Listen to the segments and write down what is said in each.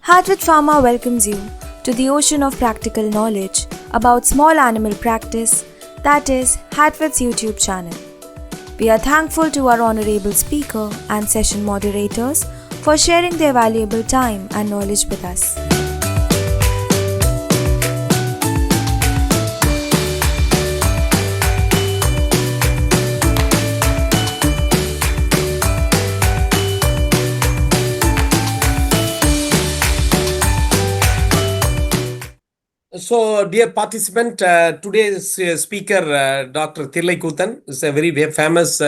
Hatvet PHARMA welcomes you to the ocean of practical knowledge about small animal practice, that is, Hatvet's YouTube channel. We are thankful to our honorable speaker and session moderators for sharing their valuable time and knowledge with us. So, dear participant, today's speaker, Dr. Koothan, is a very famous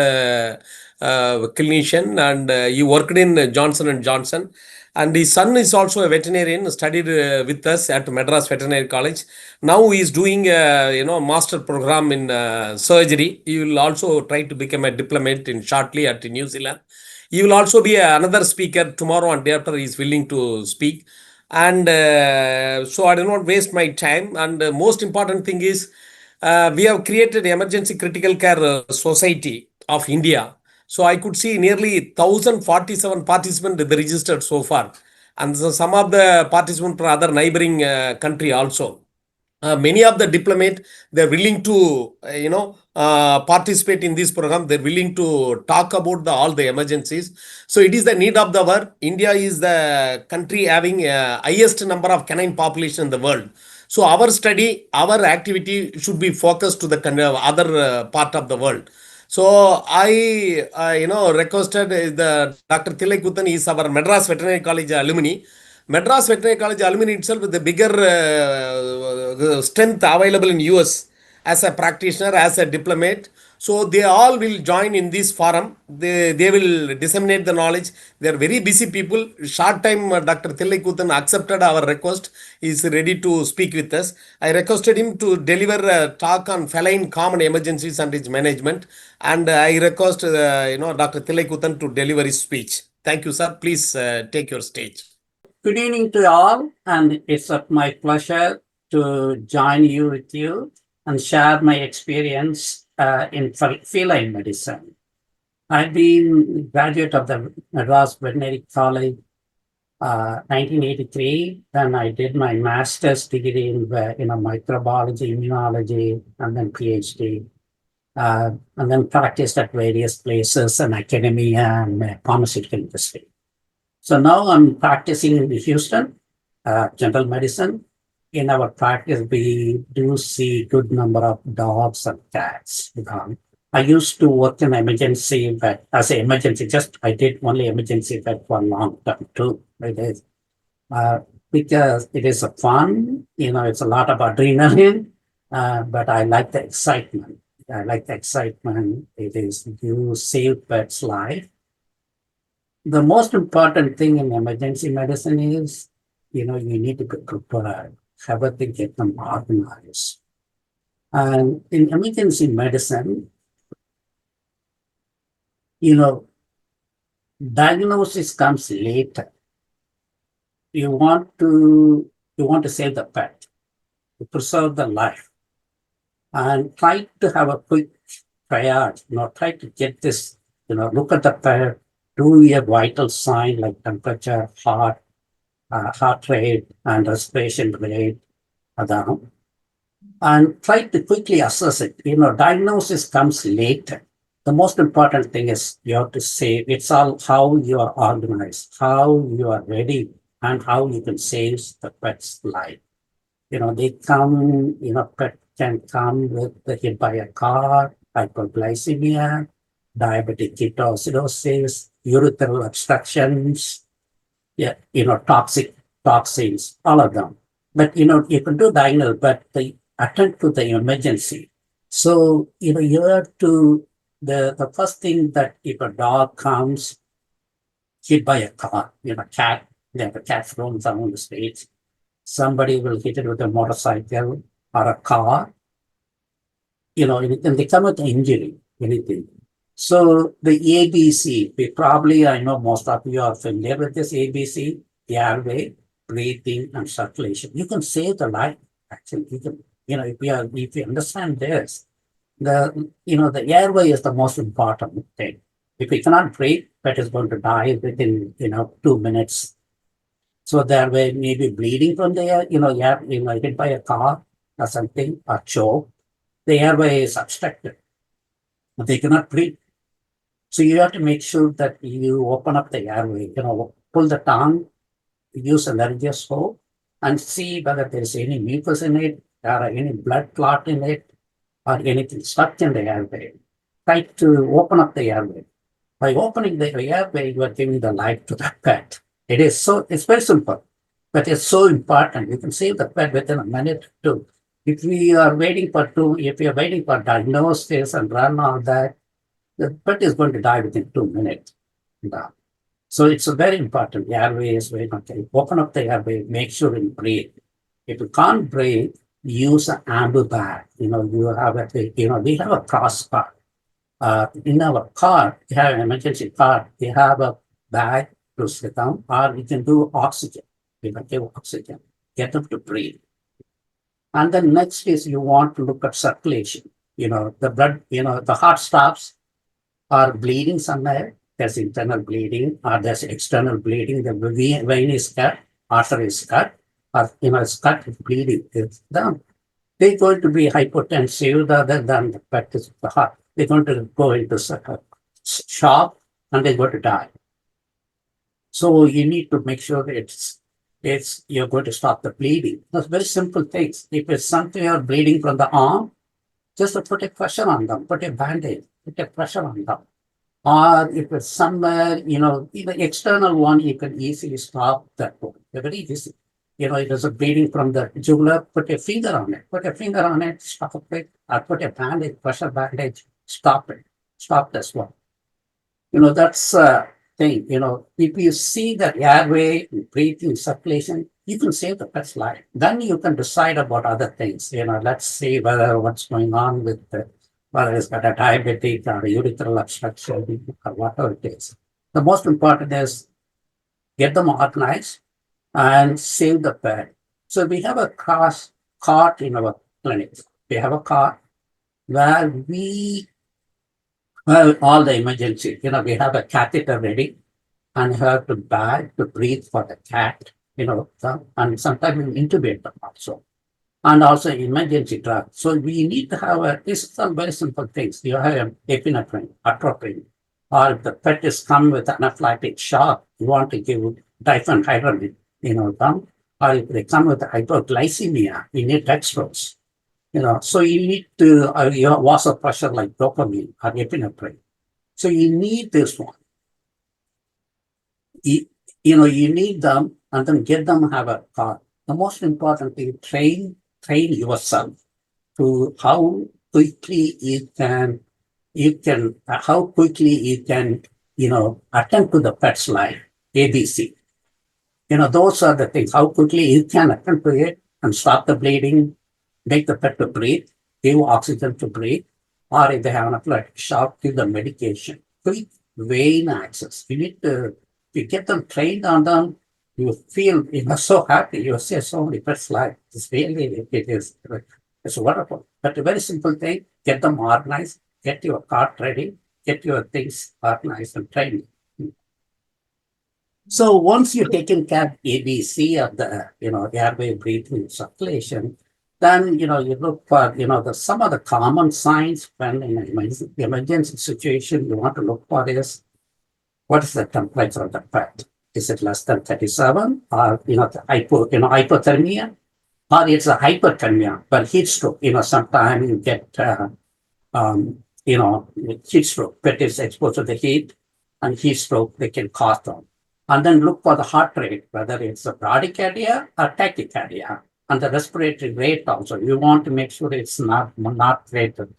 clinician, and he worked in Johnson & Johnson. And his son is also a veterinarian, studied with us at Madras Veterinary College. Now he is doing master program in surgery. He will also try to become a diplomat shortly at New Zealand. He will also be another speaker tomorrow and day after he is willing to speak. And so I do not waste my time. And the most important thing is we have created Emergency Critical Care Society of India. So I could see nearly 1,047 participants registered so far. And so some of the participants from other neighboring country also. Many of the diplomats, they're willing to, participate in this program. They're willing to talk about all the emergencies. So it is the need of the hour. India is the country having highest number of canine population in the world. So our study, our activity should be focused to the other part of the world. So I, requested the Dr. Koothan is our Madras Veterinary College alumni. Madras Veterinary College alumni itself with the bigger strength available in US as a practitioner, as a diplomat. So they all will join in this forum. They will disseminate the knowledge. They are very busy people. Short time, Dr. Koothan accepted our request. He is ready to speak with us. I requested him to deliver a talk on feline common emergencies and its management. And I request Dr. Koothan to deliver his speech. Thank you, sir. Please take your stage. Good evening to all, and it's my pleasure to join you with you and share my experience in feline medicine. I've been a graduate of the Madras Veterinary College 1983. Then I did my master's degree in microbiology, immunology, and then PhD. And then practiced at various places in academia and pharmaceutical industry. So now I'm practicing in Houston, general medicine. In our practice, we do see good number of dogs and cats. I used to work in emergency vet as an emergency. I did only emergency vet for a long time too. It is because it is a fun. It's a lot of adrenaline, but I like the excitement. It is you save pets' life. The most important thing in emergency medicine is, you need to be prepared, everything get them organized. And in emergency medicine, diagnosis comes later. You want to save the pet, to preserve the life, and try to have a quick triage. Try to get this. Look at the pet. Do a vital sign like temperature, heart rate, and respiration rate, and try to quickly assess it. Diagnosis comes later. The most important thing is you have to say it's all how you are organized, how you are ready, and how you can save the pet's life. They come. Pet can come with hit by a car, hypoglycemia, diabetic ketoacidosis, urethral obstructions, toxins, all of them. But, you can do diagnose, but they attend to the emergency. So, you have to, the first thing that if a dog comes hit by a car, cat, they have a cat thrown down the street, somebody will hit it with a motorcycle or a car, and they come with injury, anything. So the ABC, I know most of you are familiar with this ABC, the airway, breathing, and circulation. You can save the life, actually. You can, if you understand this, the airway is the most important thing. If we cannot breathe, pet is going to die within, 2 minutes. So there may be bleeding from the air, hit by a car or something, or choke. The airway is obstructed. They cannot breathe. So you have to make sure that you open up the airway, pull the tongue, use a laryngoscope, and see whether there is any mucus in it, or any blood clot in it, or anything stuck in the airway. Try to open up the airway. By opening the airway, you are giving the life to the pet. It's very simple, but it's so important. You can save the pet within a minute or two. If we are waiting for diagnosis and run all that, the pet is going to die within 2 minutes. So it's a very important. The airway is very important. Open up the airway, make sure you breathe. If you can't breathe, use an ambu bag. We have a crossbar. In our car, we have an emergency car, we have a bag to sit down, or we can do oxygen. We can give oxygen, get them to breathe. And then next is you want to look at circulation. The blood, the heart stops or bleeding somewhere. There's internal bleeding or there's external bleeding. The vein is cut, artery is cut, or it's cut, it's bleeding. It's done. They're going to be hypotensive rather than the practice of the heart. They're going to go into shock and they're going to die. So you need to make sure you're going to stop the bleeding. That's very simple things. If it's something you're bleeding from the arm, just to put a pressure on them, put a bandage, put a pressure on them. Or if it's somewhere, the external one, you can easily stop that one. They're very easy. It is a bleeding from the jugular, put a finger on it, stop it, or put a bandage, pressure bandage, stop it, stop this one. That's a thing, if you see that airway, breathing, circulation, you can save the pet's life. Then you can decide about other things, let's see what's going on with whether it's got a diabetic or a urethral obstruction or whatever it is. The most important is get them organized and save the pet. So we have a cart in our clinic. We have a cart where we have all the emergency. We have a catheter ready and have to bag to breathe for the cat, and sometimes we intubate them also. And also emergency drug. So we need to have these are very simple things. You have epinephrine, atropine, or if the pet is come with anaphylactic shock, you want to give diphenhydramine, or if they come with hypoglycemia, you need dextrose. So you need to your vasopressor like dopamine or epinephrine. So you need this one. You need them and then get them have a car. The most important thing, train yourself to how quickly you can attend to the pet's life. ABC. Those are the things. How quickly you can attend to it and stop the bleeding, make the pet to breathe, give oxygen to breathe, or if they have anaphylactic shock, give them medication. Quick vein access. You get them trained on them. You feel so happy. You see so many pets' life. It's wonderful. But a very simple thing: get them organized, get your cart ready, get your things organized and trained. So once you've taken care of ABC of the airway, breathing, circulation, then you look for some of the common signs when in an emergency situation you want to look for is what is the temperature of the pet. Is it less than 37 or, hypothermia, or it's a hyperthermia, but heat stroke, sometimes you get, heat stroke, pet is exposed to the heat and heat stroke, they can cause them. And then look for the heart rate, whether it's a bradycardia or tachycardia, and the respiratory rate also. You want to make sure it's not rated,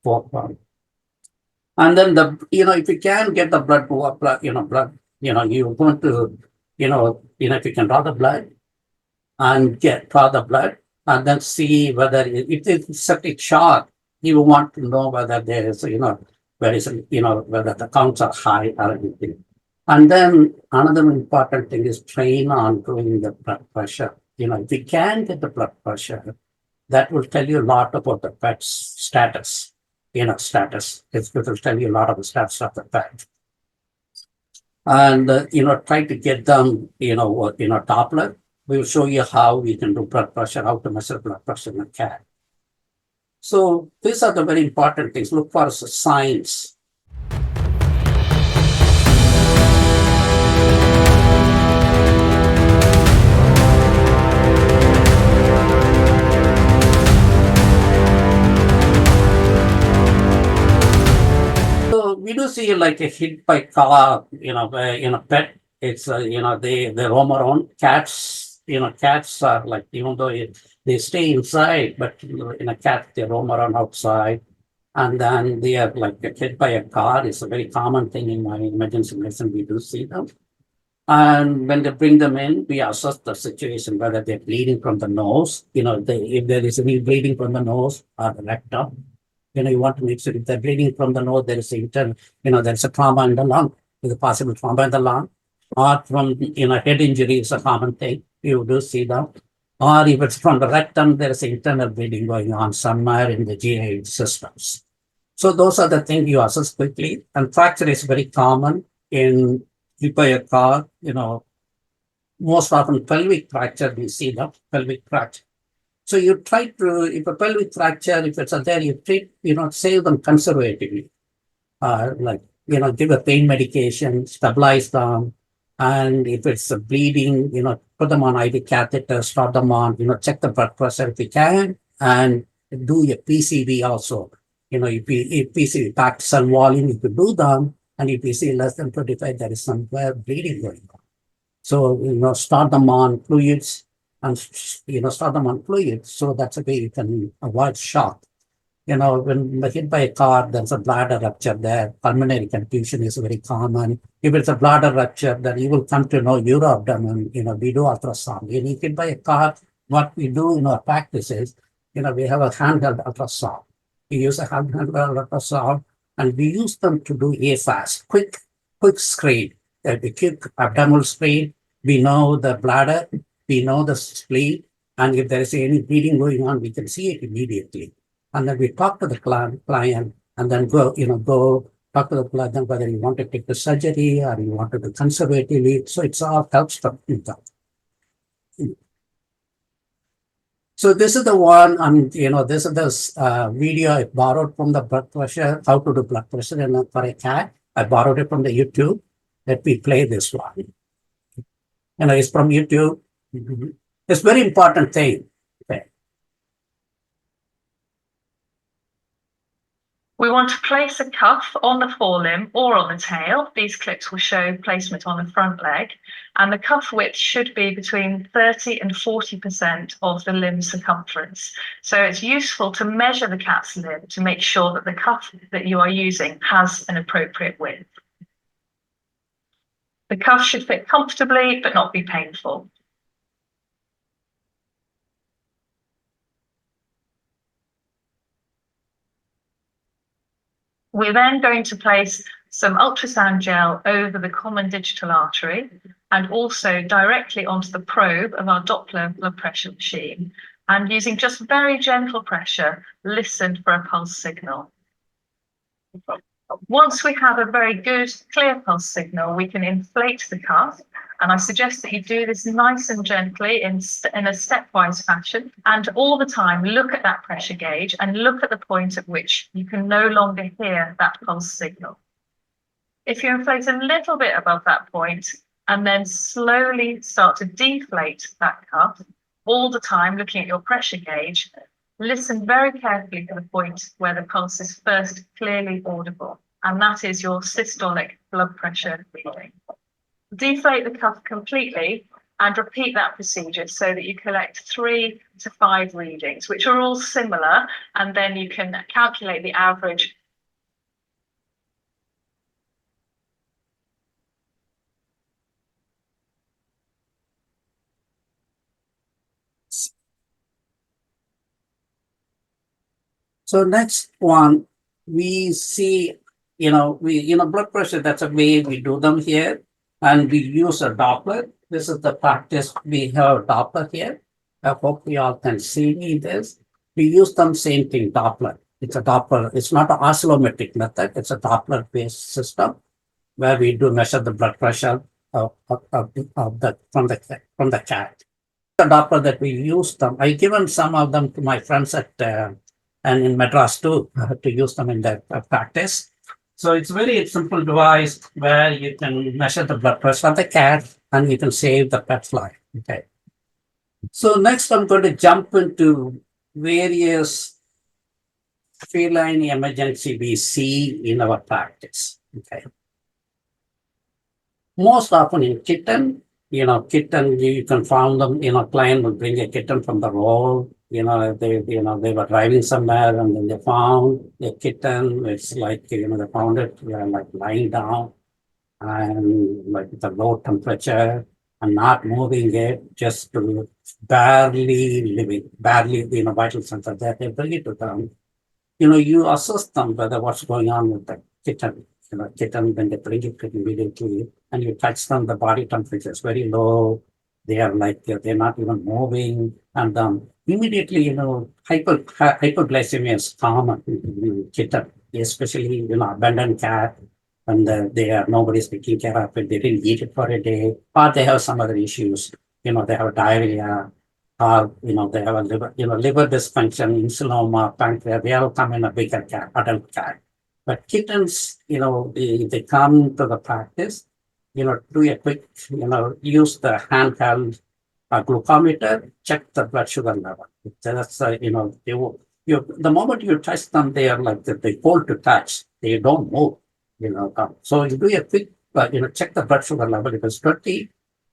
for. And then if you can get the blood, you want to, if you can draw the blood and draw the blood and then see whether if it's septic shock, you want to know whether there is, whether the counts are high or anything. And then another important thing is train on doing the blood pressure. If you can get the blood pressure, that will tell you a lot about the pet's status. It will tell you a lot of the status of the pet. and try to get them, Doppler. We'll show you how we can do blood pressure, how to measure blood pressure in a cat. So these are the very important things. Look for signs. So we do see like a hit by car, pet. It's they roam around. Cats, cats are like, even though they stay inside, but in a cat they roam around outside, and then they are like hit by a car. It's a very common thing in my emergency medicine. We do see them, and when they bring them in, we assess the situation whether they're bleeding from the nose. If there is any bleeding from the nose or the rectum. You want to make sure if they're bleeding from the nose, there is there's a trauma in the lung, there's a possible trauma in the lung, or from, head injury is a common thing. You do see that. Or if it's from the rectum, there is internal bleeding going on somewhere in the GI systems. So those are the things you assess quickly. And fracture is very common in a car, most often pelvic fracture, we see that pelvic fracture. So you try to, if a pelvic fracture, if it's there, you treat, save them conservatively. Give a pain medication, stabilize them. And if it's a bleeding, put them on IV catheter, start them on, check the blood pressure if you can, and do your PCV also. If PCV packed cell volume, you could do them. And if you see less than 25, there is somewhere bleeding going on. So, start them on fluids. And start them on fluids, so that's a way you can avoid shock. When hit by a car, there's a bladder rupture there. Pulmonary confusion is very common. If it's a bladder rupture, then you will come to know uroabdomen. We do ultrasound. When you hit by a car, what we do in our practice is, we have a handheld ultrasound. We use a handheld ultrasound, and we use them to do AFAS, quick screen, the quick abdominal screen. We know the bladder. We know the spleen, and if there is any bleeding going on, we can see it immediately. And then we talk to the client, and then go talk to the client whether you want to take the surgery or you want to do conservatively. So it's all helps them. So this is the one, and this is the video I borrowed from the blood pressure, how to do blood pressure for a cat. I borrowed it from the YouTube. Let me play this one. It's from YouTube. It's very important thing. Okay. We want to place a cuff on the forelimb or on the tail. These clips will show placement on the front leg, and the cuff width should be between 30 and 40% of the limb circumference. So it's useful to measure the cat's limb to make sure that the cuff that you are using has an appropriate width. The cuff should fit comfortably but not be painful. We're then going to place some ultrasound gel over the common digital artery and also directly onto the probe of our Doppler blood pressure machine. And using just very gentle pressure, listen for a pulse signal. Once we have a very good, clear pulse signal, we can inflate the cuff. And I suggest that you do this nice and gently in a stepwise fashion. And all the time, look at that pressure gauge and look at the point at which you can no longer hear that pulse signal. If you inflate a little bit above that point and then slowly start to deflate that cuff, all the time looking at your pressure gauge, listen very carefully for the point where the pulse is first clearly audible. And that is your systolic blood pressure reading. Deflate the cuff completely and repeat that procedure so that you collect 3 to 5 readings, which are all similar, and then you can calculate the average. So next one, we see, blood pressure, that's a way we do them here. And we use a Doppler. This is the practice. We have a Doppler here. I hope you all can see me this. We use them same thing, Doppler. It's a Doppler. It's not an oscillometric method. It's a Doppler-based system. where we do measure the blood pressure from the cat. The doctor that we use them, I given some of them to my friends at and in Madras too to use them in their practice. So it's very simple device where you can measure the blood pressure of the cat and you can save the pet's life. Okay. So next I'm going to jump into various feline emergency we see in our practice. Okay. Most often in kitten, kitten, you can find them, client will bring a kitten from the road, they were driving somewhere and then they found a kitten. It's like, they found it, like lying down and like with a low temperature and not moving it, just barely living, barely, vital signs are there. They bring it to them. You assess them whether what's going on with the kitten. Kitten, when they bring it immediately and you touch them, the body temperature is very low. They are like, they're not even moving. And immediately, hypoglycemia is common in kitten, especially, abandoned cat. And nobody's taking care of it. They didn't eat it for a day, or they have some other issues. They have diarrhea, or, they have a liver dysfunction, insuloma, pancreas. They all come in a bigger cat, adult cat. But kittens, they come to the practice, do a quick, use the handheld glucometer, check the blood sugar level. That's, the moment you touch them, they are like, they hold to touch. They don't move, So you do a quick, check the blood sugar level. If it's 20,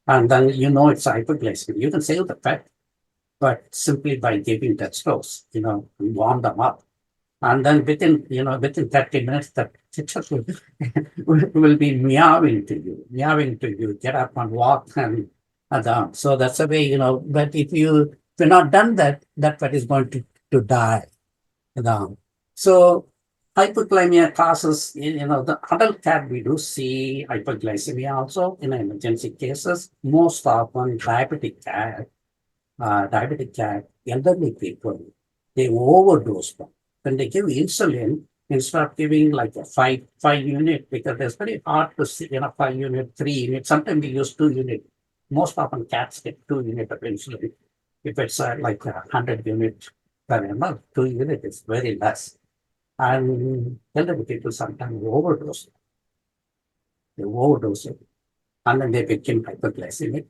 and then it's hypoglycemia. You can save the pet, but simply by giving dextrose, warm them up. And then within 30 minutes, the kitten will be meowing to you, get up and walk and down. So that's a way, but if you're not done that pet is going to die. So hypoglycemia causes, the adult cat, we do see hypoglycemia also in emergency cases. Most often diabetic cat, elderly people, they overdose them. When they give insulin, instead of giving like a five unit, because it's very hard to see, 5 unit, 3 unit. Sometimes we use 2 unit. Most often cats get 2 unit of insulin. If it's like 100 unit per ml, 2 unit is very less. And elderly people sometimes overdose. They overdose it. And then they become hyperglycemic.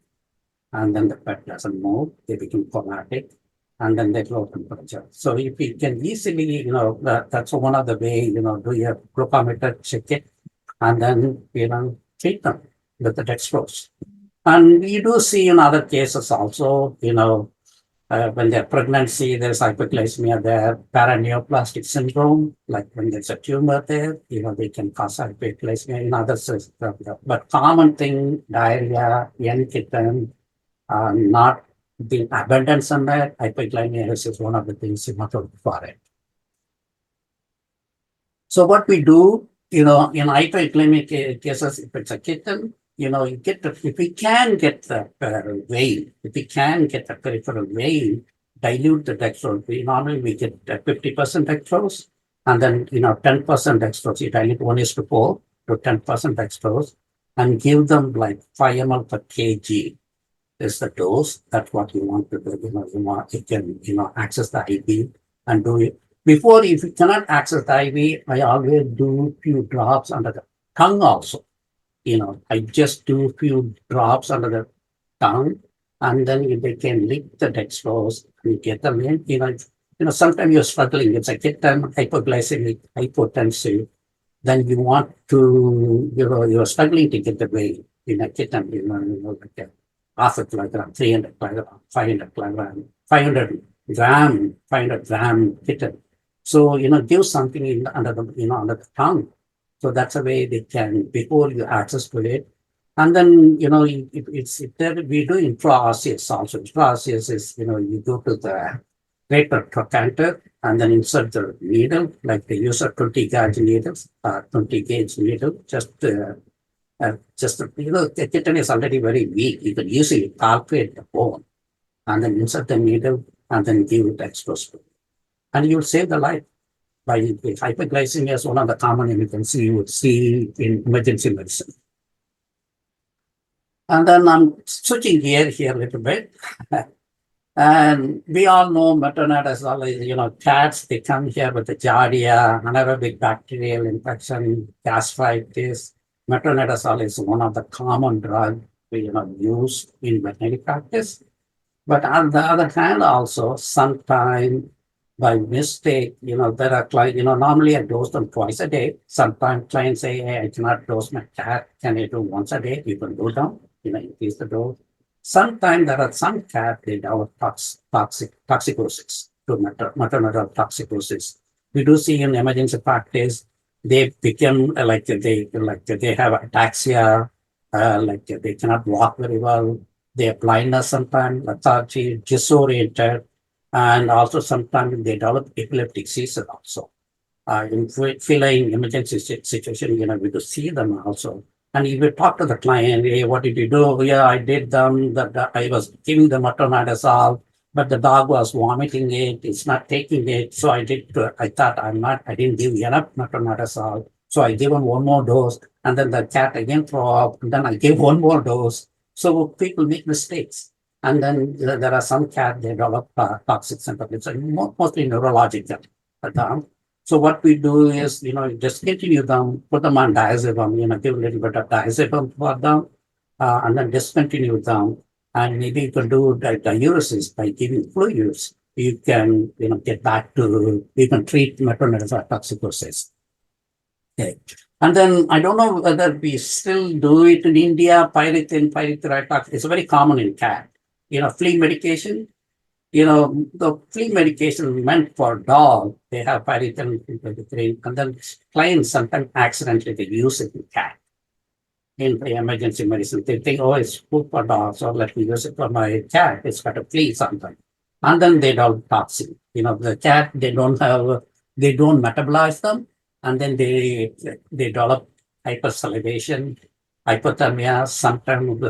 And then the pet doesn't move. They become comatic. And then they low temperature. So if we can easily, that's one of the way, do your glucometer, check it, and then, treat them with the dextrose. And you do see in other cases also, when they're pregnancy, there's hypoglycemia there, paraneoplastic syndrome, like when there's a tumor there, they can cause hypoglycemia in other systems. But common thing, diarrhea, young kitten, not being abandoned somewhere, hypoglycemia is one of the things you must look for it. So what we do, in hypoglycemic cases, if it's a kitten, if we can get the vein, if we can get the peripheral vein, dilute the dextrose. Normally we get 50% dextrose, and then 10% dextrose. You dilute 1:4 to 10% dextrose, and give them like 5 ml per kg. Is the dose. That's what you want to do. You can, access the IV and do it. Before, if you cannot access the IV, I always do few drops under the tongue also. I just do few drops under the tongue, and then if they can lick the dextrose and get them in, sometimes you're struggling. It's a kitten, hypoglycemic, hypotensive. Then you want to, you're struggling to get the weight in a kitten, like that. 0.5 kilogram, 300 kilogram, 500 kilogram, 500 gram kitten. So, give something under the tongue. So that's a way they can, before you access to it. And then, we do intraosseous also. Intraosseous is, you go to the greater trochanter and then insert the needle, like they use a 20 gauge needles, 20 gauge needle, the kitten is already very weak. You can easily palpate the bone and then insert the needle and then give it dextrose. And you'll save the life. by hypoglycemia is one of the common emergency you would see in emergency medicine. And then I'm switching gear here a little bit. And we all know metronidazole is, cats, they come here with the giardia, anaerobic bacterial infection, gastritis. Metronidazole is one of the common drugs we used in veterinary practice. But on the other hand, also, sometimes by mistake, there are clients, normally I dose them twice a day. Sometimes clients say, hey, I cannot dose my cat. Can I do once a day? You can do them, increase the dose. Sometimes there are some cats, they develop toxicosis, to maternal toxicosis. We do see in emergency practice, they become like they have ataxia, like they cannot walk very well. They have blindness sometimes, lethargy, disoriented, and also sometimes they develop epileptic seizure also. In feline emergency situation, we do see them also. And if you talk to the client, hey, what did you do? Yeah, I did them. I was giving the metronidazole, but the dog was vomiting it. It's not taking it. So I thought I didn't give enough metronidazole. So I gave him one more dose. And then the cat again throw up. And then I gave one more dose. So people make mistakes. And then there are some cats, they develop toxic symptoms. It's mostly neurological. So what we do is, just continue them, put them on diazepam, give a little bit of diazepam for them, and then discontinue them. And maybe you can do diuresis by giving fluids. You can, get back to, you can treat metronidazole toxicosis. Okay. And then I don't know whether we still do it in India, pyrethroid tox. It's very common in cat. Flea medication. The flea medication meant for dog, they have pyrethrin, and then clients sometimes accidentally they use it in cat. In the emergency medicine, they think, oh, it's good for dogs, or let me use it for my cat. It's got a flea sometimes. And then they develop toxin. The cat, they don't metabolize them, and then they develop hypersalivation, hypothermia, sometimes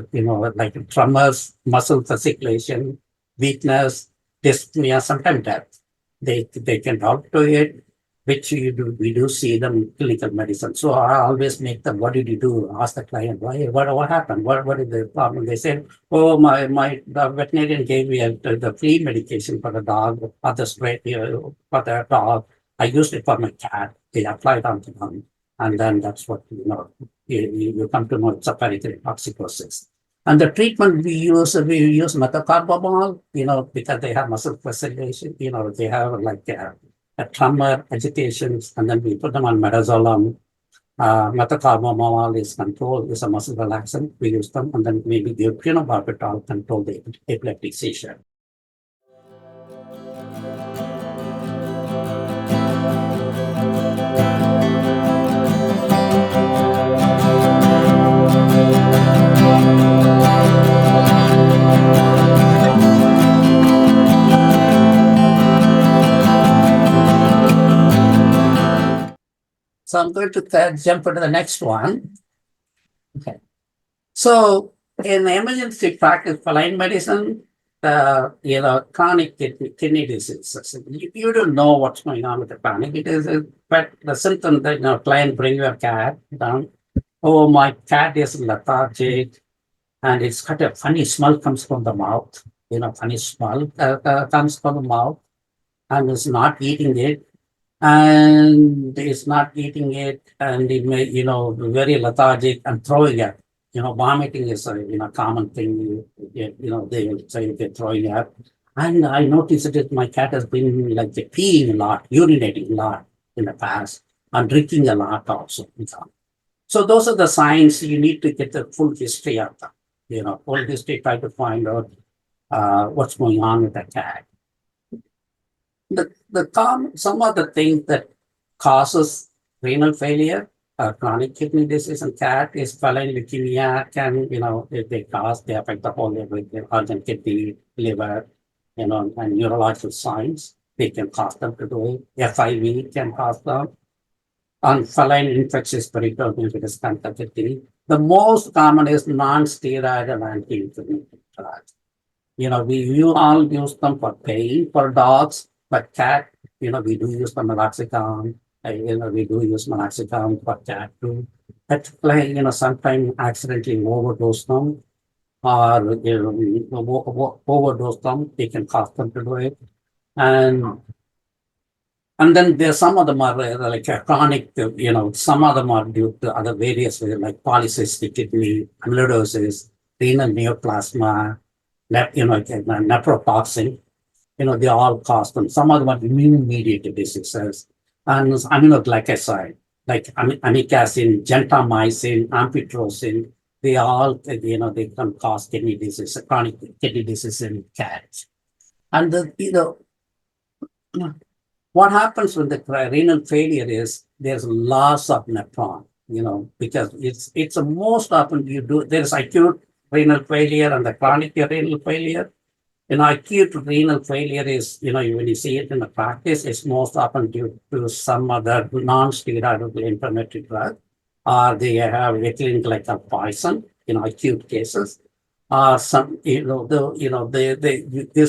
like tremors, muscle fasciculation, weakness, dyspnea, sometimes death. They can develop to it, which we do see them in clinical medicine. So I always make them, what did you do? Ask the client, what happened? What is the problem? They said, oh, the veterinarian gave me the flea medication for the dog, for the spray, for the dog. I used it for my cat. They applied onto them. And then that's what, you come to know it's a pyrethroid toxicosis. And the treatment we use methocarbamol, because they have muscle fasciculation, they have like a tremor, agitations, and then we put them on midazolam. Methocarbamol is a muscle relaxant. We use them, and then maybe the phenobarbital control the epileptic seizure. So I'm going to jump into the next one. Okay. So in emergency practice, feline medicine, chronic kidney disease. You don't know what's going on with the chronic. It is, but the symptom that client bring your cat down. Oh, my cat is lethargic, and it's got a funny smell comes from the mouth. Funny smell comes from the mouth, and it's not eating it. And it's not eating it, and it may, very lethargic and throwing up. Vomiting is a common thing. They will say they're throwing up. And I noticed that my cat has been like peeing a lot, urinating a lot in the past, and drinking a lot also. So those are the signs you need to get the full history of them. Full history, try to find out what's going on with the cat. Some of the things that causes renal failure, chronic kidney disease in cat is feline leukemia. They affect the whole liver, organ, kidney, liver, and neurological signs. They can cause them to do it. FIV can cause them. On feline infectious peritoneal kidney. The most common is non-steroidal anti-inflammatory drugs. We all use them for pain for dogs. But cat, we do use the meloxicam. We do use meloxicam for cat too. But sometimes accidentally overdose them, or overdose them, they can cause them to do it. And then there's some of them are like a chronic, some of them are due to other various, like polycystic kidney, amyloidosis, renal neoplasma, nephrotoxin. They all cause them. Some of them are immune-mediated diseases. And aminoglycoside, like amikacin, gentamicin, amphotericin, they all, they can cause kidney disease, chronic kidney disease in cats. And what happens when the renal failure is there's loss of nephron, because it's the most often there's acute renal failure and the chronic renal failure. Acute renal failure is, when you see it in the practice, it's most often due to some other non-steroidal inflammatory drug, or they have ethylene glycol poison, acute cases, or some, this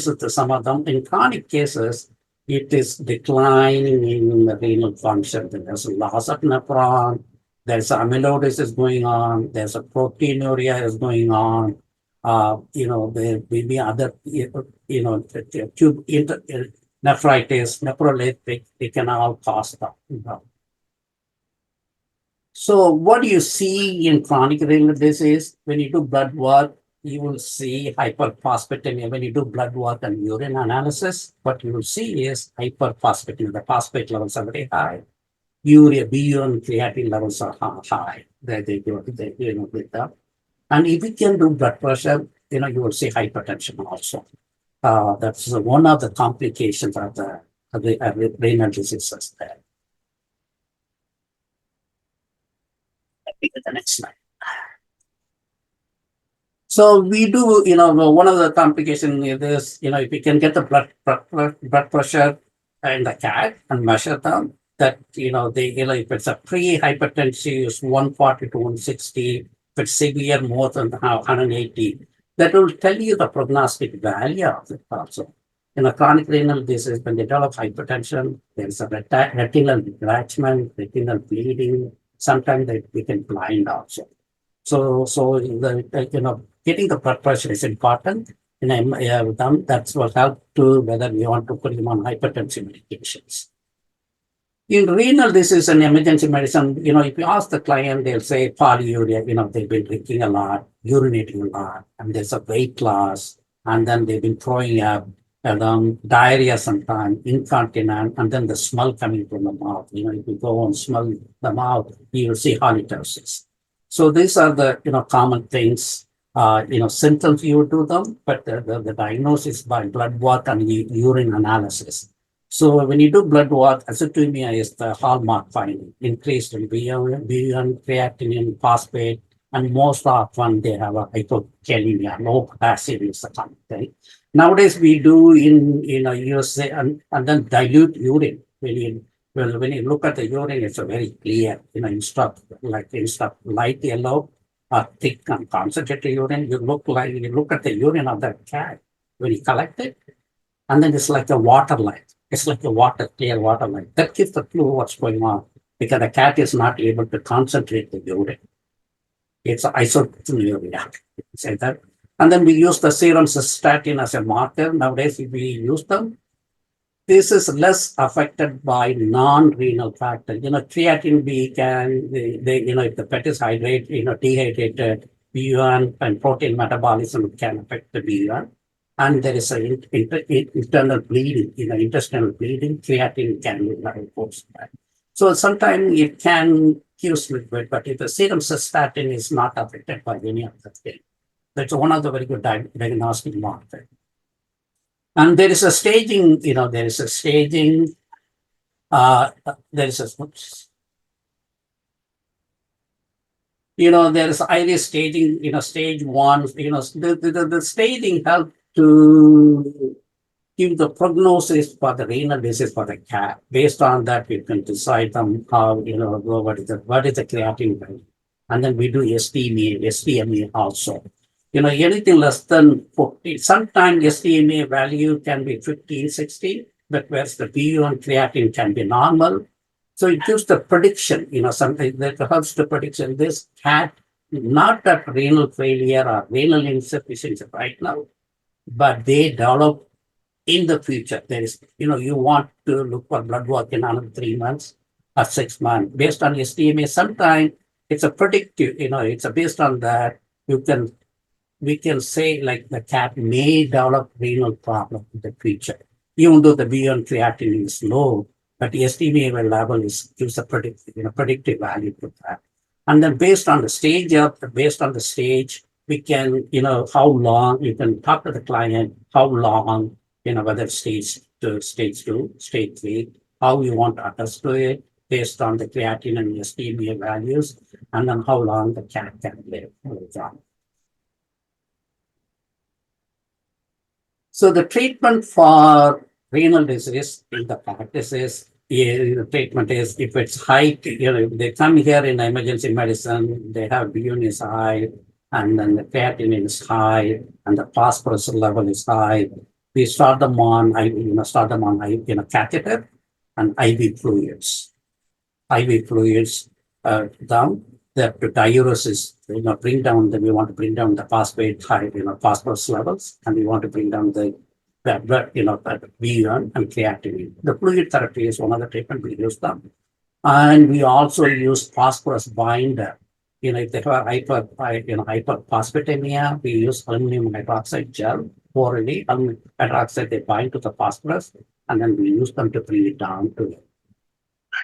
is some of them. In chronic cases, it is declining in the renal function. There's a loss of nephron, there's amyloidosis going on, there's a proteinuria is going on. There may be other, tube nephritis, nephrolytic, they can all cause that. So what do you see in chronic renal disease? When you do blood work, you will see hyperphosphatemia. When you do blood work and urine analysis, what you will see is hyperphosphatemia. The phosphate levels are very high. Urea, BUN, creatinine levels are high. They go, with that. And if you can do blood pressure, you will see hypertension also. That's one of the complications of the renal diseases there. Let me get the next slide. So we do, one of the complications is, if you can get the blood pressure in the cat and measure them, that, if it's a pre-hypertensive, it's 140 to 160, if it's severe, more than 180, that will tell you the prognostic value of it also. In a chronic renal disease, when they develop hypertension, there's a retinal detachment, retinal bleeding, sometimes they become blind also. So getting the blood pressure is important. That's what help to whether you want to put him on hypertensive medications. In renal disease and emergency medicine, if you ask the client, they'll say polyuria, they've been drinking a lot, urinating a lot, and there's a weight loss, and then they've been throwing up, diarrhea sometimes, incontinent, and then the smell coming from the mouth. If you go and smell the mouth, you will see halitosis. So these are the common things, symptoms you would do them, but the diagnosis by blood work and urine analysis. So when you do blood work, azotemia is the hallmark finding, increased in BUN, creatinine, phosphate, and most often they have a hypokalemia, low potassium is the common thing. Nowadays we do in USA and then dilute urine. When you look at the urine, it's a very clear, instead of light yellow or thick and concentrated urine, you look at the urine of that cat when you collect it, and then it's like a water light. It's like a clear water light. That gives the clue what's going on, because the cat is not able to concentrate the urine. It's isotonuria, say that. And then we use the serum cystatin as a marker. Nowadays, we use them. This is less affected by non-renal factors. Creatine B can, if the pet is dehydrated, BUN and protein metabolism can affect the BUN. And there is an internal bleeding, intestinal bleeding, creatine can report that. So sometimes it can use liquid, but if the serum cystatin is not affected by any of the thing, that's one of the very good diagnostic markers. And there is a staging, there is iris staging, stage 1, the staging helps to give the prognosis for the renal disease for the cat. Based on that, we can decide on how, what is the creatinine value. And then we do STMA also. Anything less than 40, sometimes STMA value can be 15, 16. but whereas the BUN creatinine can be normal. So it gives the prediction, something that helps the prediction. This cat, not that renal failure or renal insufficiency right now, but they develop in the future. There is, you want to look for blood work in another 3 months or 6 months based on STMA. Sometimes it's a predictive, it's a based on that we can say like the cat may develop renal problem in the future, even though the BUN creatinine is low, but the STMA level gives a predictive value to that. And then based on the stage we can, how long you can talk to the client, how long, whether stage 2, stage 2, stage 3, how you want to adjust to it based on the creatinine and STMA values, and then how long the cat can live, for example. So the treatment for renal disease in the practice is, the treatment is if it's high, if they come here in emergency medicine, they have BUN is high, and then the creatinine is high, and the phosphorus level is high. We start them on, catheter and IV fluids. IV fluids down. The diuresis, bring down we want to bring down the phosphate high, phosphorus levels, and we want to bring down the BUN and creatinine. The fluid therapy is one of the treatment we use them. And we also use phosphorus binder. If they have hyperphosphatemia, we use aluminum hydroxide gel orally. Aluminum hydroxide, they bind to the phosphorus, and then we use them to bring it down to it.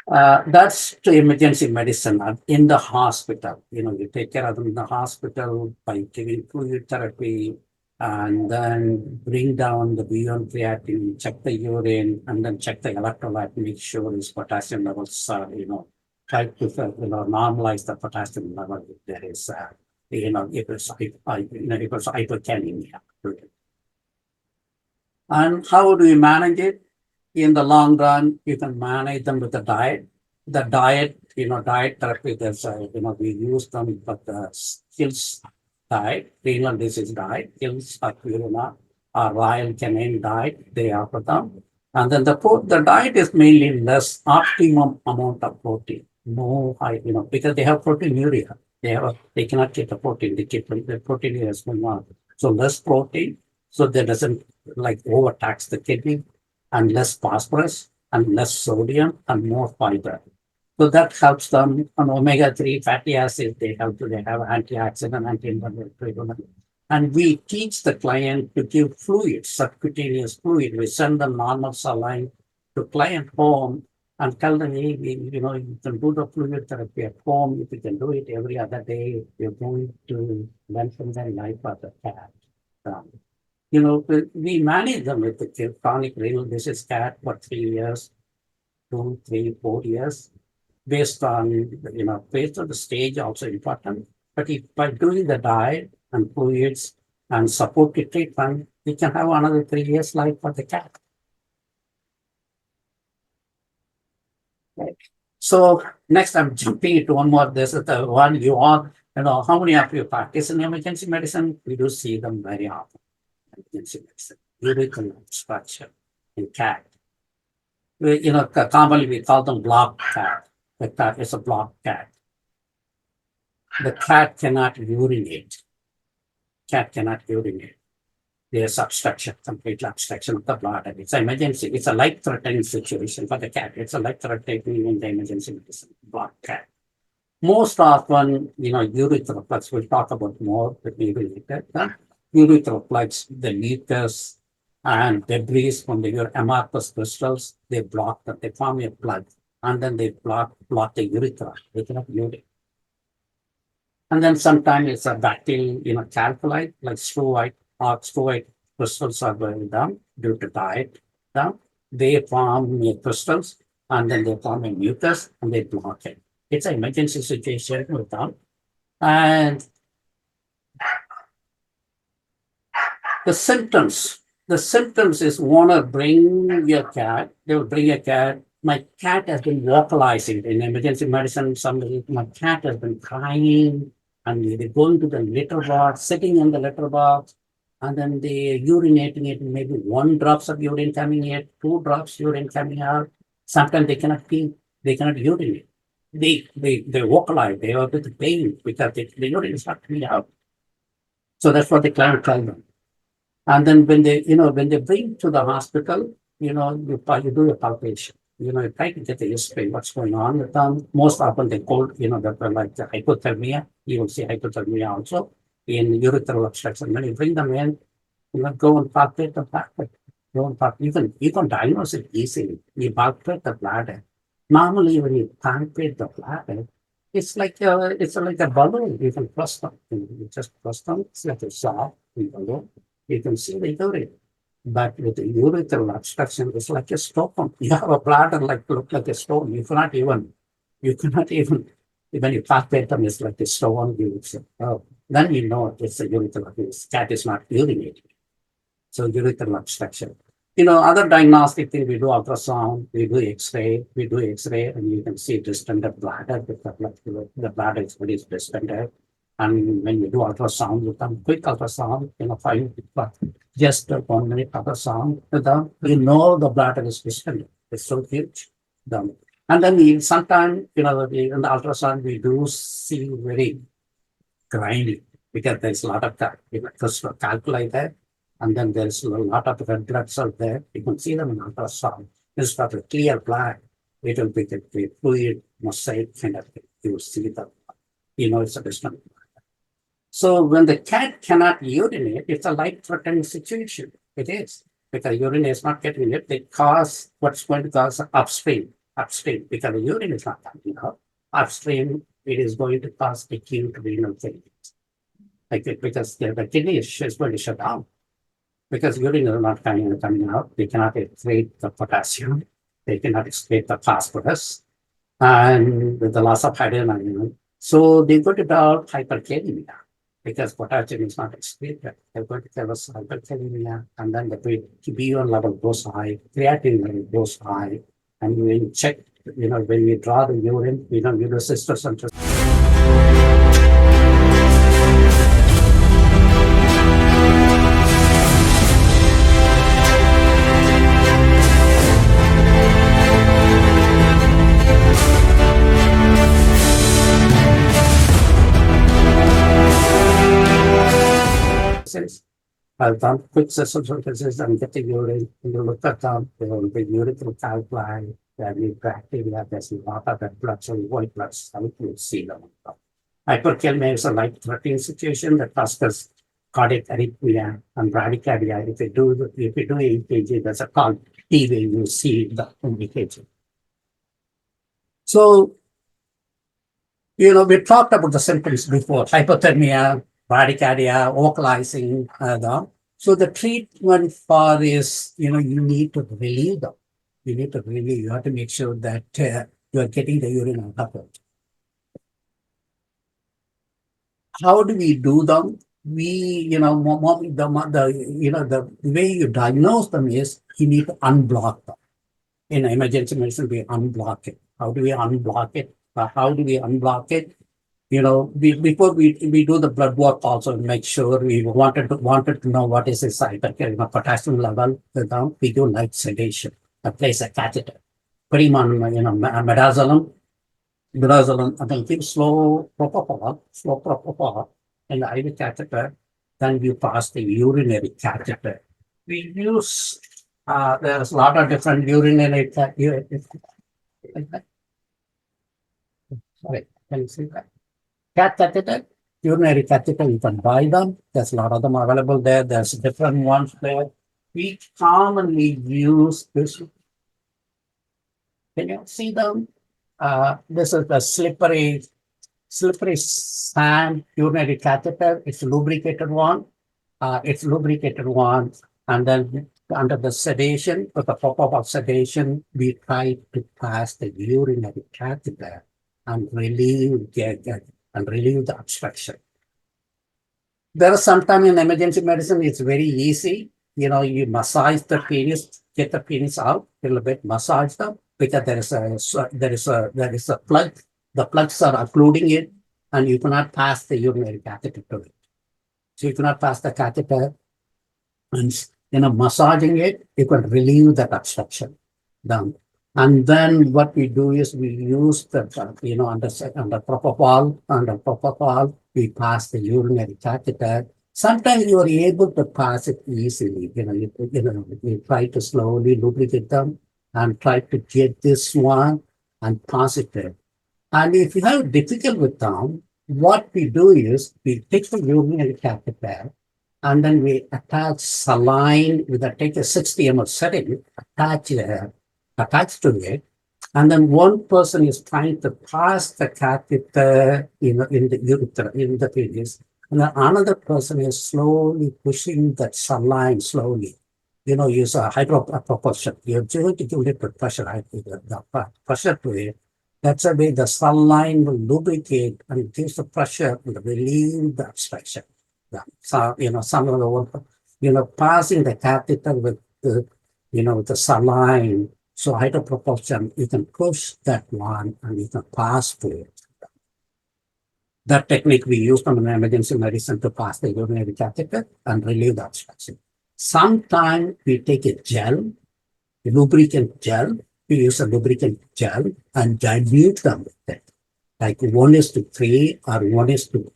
That's to emergency medicine in the hospital. You take care of them in the hospital by giving fluid therapy, and then bring down the BUN creatinine, check the urine, and then check the electrolyte, make sure his potassium levels are, try to normalize the potassium level if there is, if it's hypokalemia. And how do you manage it? In the long run, you can manage them with the diet. The diet, diet therapy, there's, we use them, but the skills diet, renal disease diet, skills or Purina or Royal Canin diet, they offer them. And then the diet is mainly less optimum amount of protein. No high, because they have proteinuria. They cannot get the protein, the proteinuria is more. So less protein, so that doesn't overtax the kidney, and less phosphorus, and less sodium, and more fiber. So that helps them on omega-3 fatty acids. They have antioxidant, anti-inflammatory. And we teach the client to give fluid, subcutaneous fluid. We send them normal saline to client home and tell them, hey, you can do the fluid therapy at home. If you can do it every other day, you're going to lengthen their life of the cat. We manage them with the chronic renal disease cat for 3 years, 2, 3, 4 years, based on the stage also important. But if by doing the diet and fluids and supportive treatment, we can have another 3 years life for the cat. Right. So next I'm jumping into one more. This is the one you all, how many of you practice in emergency medicine? We do see them very often. Emergency medicine, urethral obstruction in cat. Commonly we call them block cat. The cat is a block cat. The cat cannot urinate. There's obstruction, complete obstruction of the bladder. It's an emergency. It's a life-threatening situation for the cat. It's a life-threatening in the emergency medicine, block cat. Most often, urethral plugs, we'll talk about more, but maybe later. Urethral plugs, the mucus and debris from the amorphous crystals, they block that, they form a plug, and then they block the urethra. They cannot urine. And then sometimes it's a bacterial, calculi, like steroid crystals are going down due to diet. They form crystals, and then they form a mucus, and they block it. It's an emergency situation with them. And the symptoms is owner bring your cat. They will bring a cat. My cat has been vocalizing in emergency medicine. My cat has been crying, and they go into the litter box, sitting in the litter box, and then they urinating it, maybe 1 drops of urine coming in, 2 drops urine coming out. Sometimes they cannot pee, they cannot urinate. They vocalize, they are with pain because the urine is not coming out. So that's what the client tells them. And then when they bring to the hospital, you do a palpation. You try to get the history, what's going on with them. Most often they call, that they're like the hypothermia. You will see hypothermia also in urethral obstruction. When you bring them in, go and palpate the bladder. You can diagnose it easily. You palpate the bladder. Normally, when you palpate the bladder, it's like a balloon. You can press them. You just press them. It's like a soft balloon. You can see the urine. But with the urethral obstruction, it's like a stone. You have a bladder look like a stone. You cannot even, when you palpate them, it's like a stone. You would say, oh, then you know it's a urethral. This cat is not urinating. So urethral obstruction. Other diagnostic thing, we do ultrasound, we do X-ray, and you can see distended bladder because the bladder is very distended. And when you do ultrasound with them, quick ultrasound, just a 1 minute ultrasound with them, the bladder is distended. It's so huge. And then sometimes, in the ultrasound, we do see very grinding because there's a lot of calculi there. And then there's a lot of red blood cells there. You can see them in ultrasound. It's not a clear black. It will be a fluid mosaic kind of thing. You will see them. It's a distant. So when the cat cannot urinate, it's a life-threatening situation. It is. Because urine is not getting it. What's going to cause upstream, because the urine is not coming out. Upstream, it is going to cause acute renal failure. Because the kidney is going to shut down. Because urine is not coming out, they cannot excrete the potassium, they cannot excrete the phosphorus, and with the loss of hydrogen. So they go to develop hyperkalemia because potassium is not excreted. They're going to develop hyperkalemia, and then the B1 level goes high, creatinine level goes high, and when you check, when we draw the urine, you do sister center. I've done quick system synthesis and get the urine, and you look at them, there will be urethral calculi, there will be bacteria, there's a lot of red blood cell, white blood cell, you'll see them. Hyperkalemia is a life-threatening situation that causes cardiac arrhythmia and bradycardia. If you do EKG, that's a called TV, you see the EKG. So, we talked about the symptoms before, hypothermia, bradycardia, vocalizing them. So the treatment for is, you need to relieve them. You have to make sure that you are getting the urine out of it. How do we do them? We, the way you diagnose them is you need to unblock them. In emergency medicine, we unblock it. How do we unblock it? Before we do the blood work also make sure we wanted to know what is his potassium level. We do light sedation. I place a catheter, put him on midazolam, and then give slow propofol in the IV catheter. Then we pass the urinary catheter. We use there's a lot of different urinary Sorry, can you see that? Cat catheter, urinary catheter, you can buy them. There's a lot of them available there. There's different ones there. We commonly use this. Can you see them? This is the slippery sand urinary catheter. It's a lubricated one. And then under the sedation, with the propofol sedation, we try to pass the urinary catheter and relieve the obstruction. There are sometimes in emergency medicine, it's very easy. You massage the penis, get the penis out a little bit, massage them, because there is a plug. The plugs are occluding it, and you cannot pass the urinary catheter to it. So you cannot pass the catheter. And massaging it, you can relieve that obstruction down. And then what we do is we use the, under propofol, we pass the urinary catheter. Sometimes you are able to pass it easily. You try to slowly lubricate them and try to get this one and pass it there. And if you have difficult with them, what we do is we take the urinary catheter and then we attach saline with take a 60 ml setting, attach to it. And then one person is trying to pass the catheter in the urethra, in the penis. And then another person is slowly pushing that saline slowly. Use a hydropropulsion. You're going to give it the pressure, the pressure to it. That's the way the saline will lubricate and gives the pressure and relieve the obstruction. Yeah. So, some of the passing the catheter with the, the saline. So hydropropulsion, you can push that one and you can pass through it. That technique we use from an emergency medicine to pass the urinary catheter and relieve the obstruction. Sometimes we take a gel, a lubricant gel. We use a lubricant gel and dilute them with it. Like 1:3 or 1:3,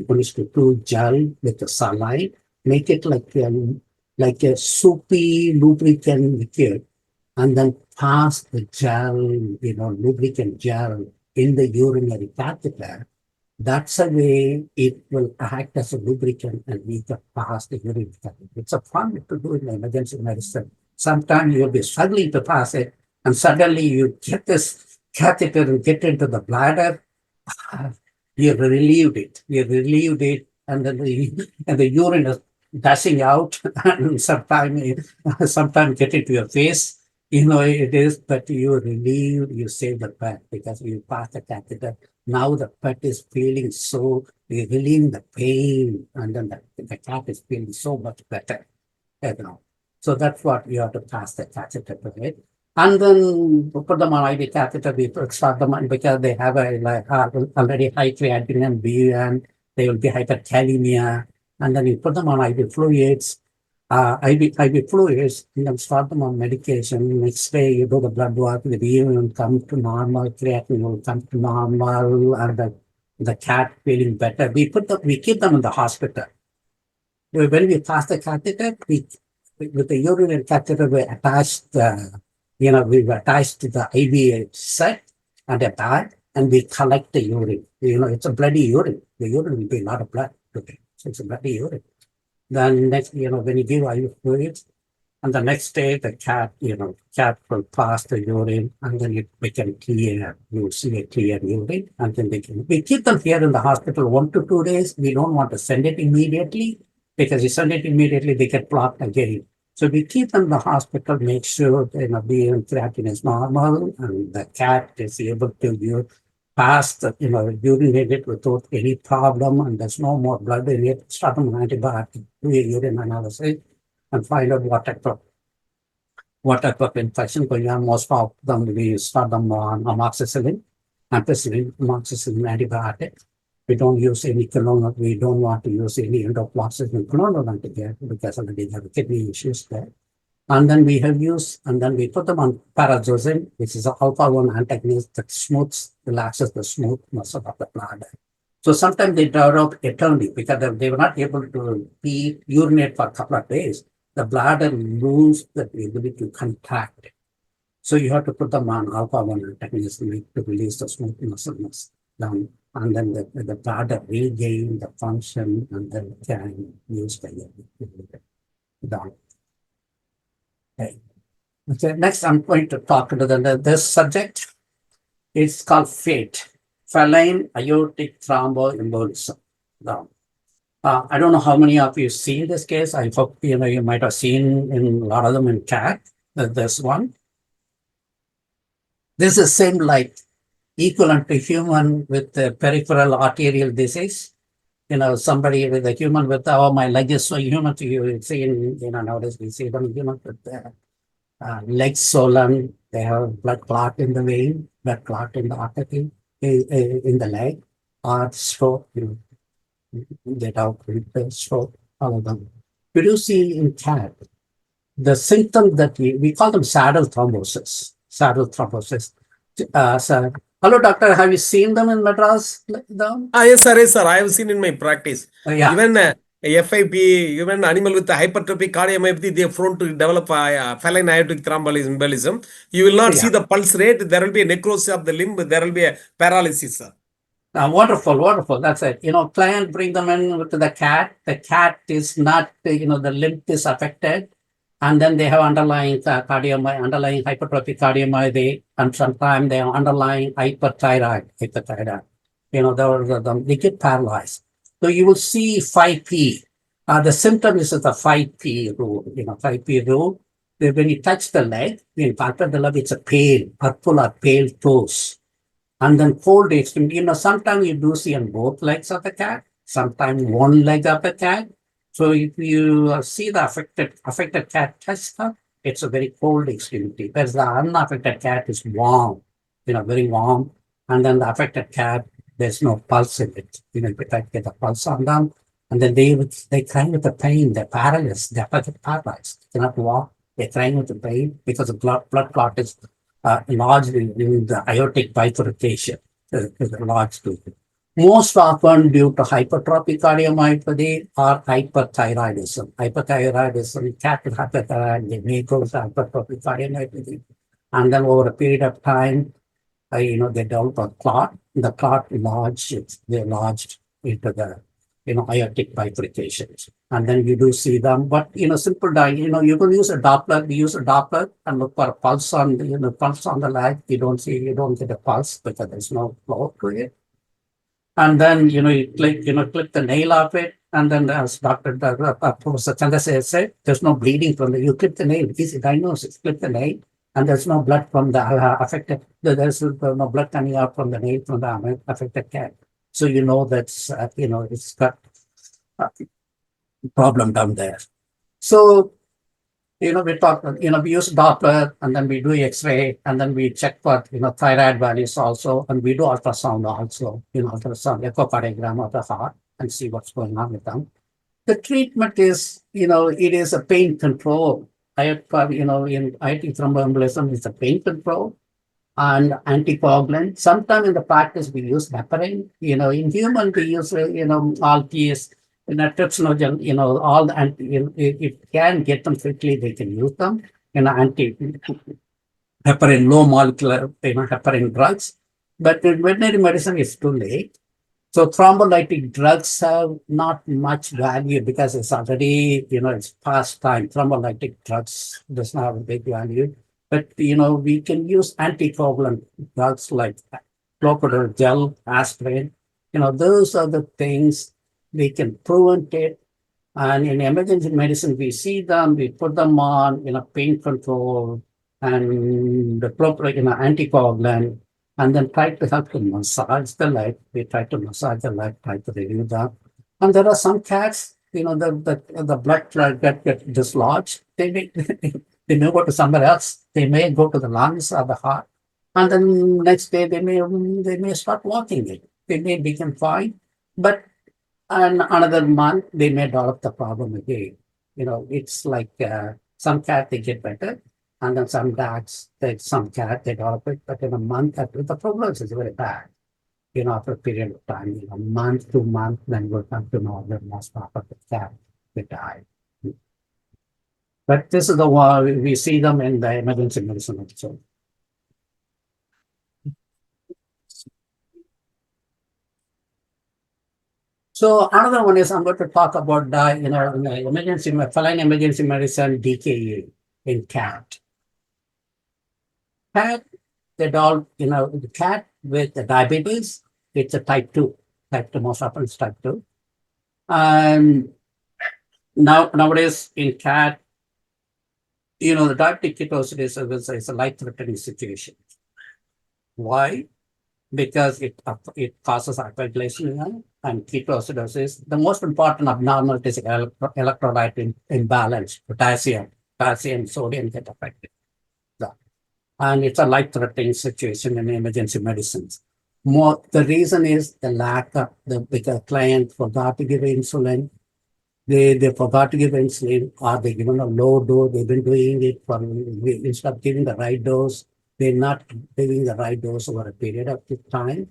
1:2 gel with the saline. Make it like a soupy lubricant liquid, and then pass the gel, lubricant gel in the urinary catheter. That's a way it will act as a lubricant and we can pass the urinary catheter. It's a fun to do in emergency medicine. Sometimes you'll be struggling to pass it, and suddenly you get this catheter and get into the bladder. You relieved it, and then the urine is dashing out, and sometimes get into your face. It is, but you save the pet because you pass the catheter. Now the pet is feeling you're relieving the pain, and then the cat is feeling so much better. So that's what you have to pass the catheter to it. And then put them on IV catheter, we start them on because they have already high creatinine, and they will be hyperkalemia. And then you put them on IV fluids, IV fluids, and then start them on medication. Next day you do the blood work, the urine will come to normal, creatinine will come to normal, and the cat feeling better. We keep them in the hospital. When we pass the catheter, with the urinary catheter, we attach we've attached to the IV set and a bag, and we collect the urine. It's a bloody urine. The urine will be a lot of blood today. So it's a bloody urine. Then next, when you give IV fluids, and the next day the cat will pass the urine, and then it become clear. You see a clear urine, and then we keep them here in the hospital 1 to 2 days. We don't want to send it immediately, because you send it immediately, they get blocked again. So we keep them in the hospital, make sure the urine creatinine is normal, and the cat is able to pass urinate it without any problem, and there's no more blood in it. Start them on antibiotic, do a urine analysis, and find out what type of infection going on. Most of them we start them on amoxicillin, ampicillin, antibiotic. We don't use any clonal. We don't want to use any endofloxacin clonal antibiotic because already they have kidney issues there. And then we put them on parazosin, which is an alpha-1 antagonist that relaxes the smooth muscle of the bladder. So sometimes they develop eternally because they were not able to urinate for a couple of days. The bladder loses the ability to contract. So you have to put them on alpha-1 antagonist to release the smooth muscles down. And then the bladder regain the function, and then can use the down. Okay. Next, I'm going to talk to this subject. It's called FATE, Feline aortic thromboembolism. Down. I don't know how many of you seen this case. I hope you might have seen in a lot of them in cat. This one. This is same like equivalent to human with the peripheral arterial disease. Somebody with a human with, my leg is so human to you. See, nowadays we see them human with legs swollen. They have blood clot in the vein, blood clot in the artery, in the leg, or stroke. Get out with the stroke, all of them. we do see in cat, the symptom that we call them saddle thrombosis. Saddle thrombosis. So, hello, doctor. Have you seen them in Madras? Yes, sir. Yes, sir. I have seen in my practice. Yeah. Even FIP, even animal with the hypertrophic cardiomyopathy, they are prone to develop feline aortic thromboembolism. You will not see the pulse rate. There will be a necrosis of the limb. There will be a paralysis, sir. Wonderful, wonderful. That's it. Client bring them in with the cat. The cat is not, the limb is affected. And then they have underlying underlying hypertrophic cardiomyopathy, and sometimes they have underlying hyperthyroid. They get paralyzed. So you will see 5P. The symptom is the 5P rule. 5P rule. When you touch the leg, when you touch the leg, it's a pale, purple or pale toes. And then cold extremity. Sometimes you do see on both legs of the cat, sometimes one leg of the cat. So if you see the affected cat touch her, it's a very cold extremity. Whereas the unaffected cat is warm, very warm. And then the affected cat, there's no pulse in it. You try to get the pulse on them. And then they cry with the pain, they're paralyzed, they're paralyzed. They cannot walk, they're crying with the pain because the blood clot is largely in the aortic bifurcation, large too. Most often due to hypertrophic cardiomyopathy or hyperthyroidism. Hyperthyroidism, cat with hyperthyroid, they may go to hypertrophic cardiomyopathy. And then over a period of time, they develop a clot. The clot they're lodged into the aortic bifurcations. And then you do see them, but simple you can use a Doppler. We use a Doppler and look for a pulse on the pulse on the leg. You don't get a pulse because there's no flow to it. And then you click the nail of it, and then as Professor Chandrasekar said, there's no bleeding from you clip the nail, easy diagnosis, clip the nail, and there's no blood from the affected, there's no blood coming out from the nail from the affected cat. So that's it's got a problem down there. So we talk, we use Doppler, and then we do X-ray, and then we check for thyroid values also, and we do ultrasound also, ultrasound echocardiogram of the heart, and see what's going on with them. The treatment is, it is a pain control. In aortic thromboembolism, it's a pain control and anticoagulant. Sometimes in the practice we use heparin. In human we use all TS, trypsinogen, all the if you can get them quickly, they can use them. Heparin, low molecular heparin drugs. But in veterinary medicine, it's too late. So thrombolytic drugs have not much value because it's already, it's past time. Thrombolytic drugs does not have a big value. But, we can use anticoagulant drugs like clopidogrel gel, aspirin. Those are the things we can prevent it. And in emergency medicine, we see them, we put them on, pain control and the anticoagulant, and then try to help to massage the leg. We try to massage the leg, try to relieve that. And there are some cats, the blood clot get dislodged. They may go to somewhere else. They may go to the lungs or the heart. And then next day they may start walking it. They may become fine. But in another month, they may develop the problem again. It's like some cat, they get better. And then some dogs, some cat, they develop it. But in a month, the prognosis is very bad. After a period of time, month to month, then we'll come to know that most part of the cat, they die. But this is the one, we see them in the emergency medicine also. So another one is I'm going to talk about in the feline emergency medicine DKA in cat. Cat, the cat with the diabetes, it's a type 2. Type 2 most often is type 2. And nowadays in cat, the diabetic ketoacidosis is a life-threatening situation. Why? Because it causes hypoglycemia and ketoacidosis. The most important abnormality is electrolyte imbalance, potassium, sodium get affected. And it's a life-threatening situation in emergency medicines. The reason is the lack of the client forgot to give insulin, They forgot to give insulin, or they given a low dose. They've been doing it for, instead of giving the right dose, they're not giving the right dose over a period of time.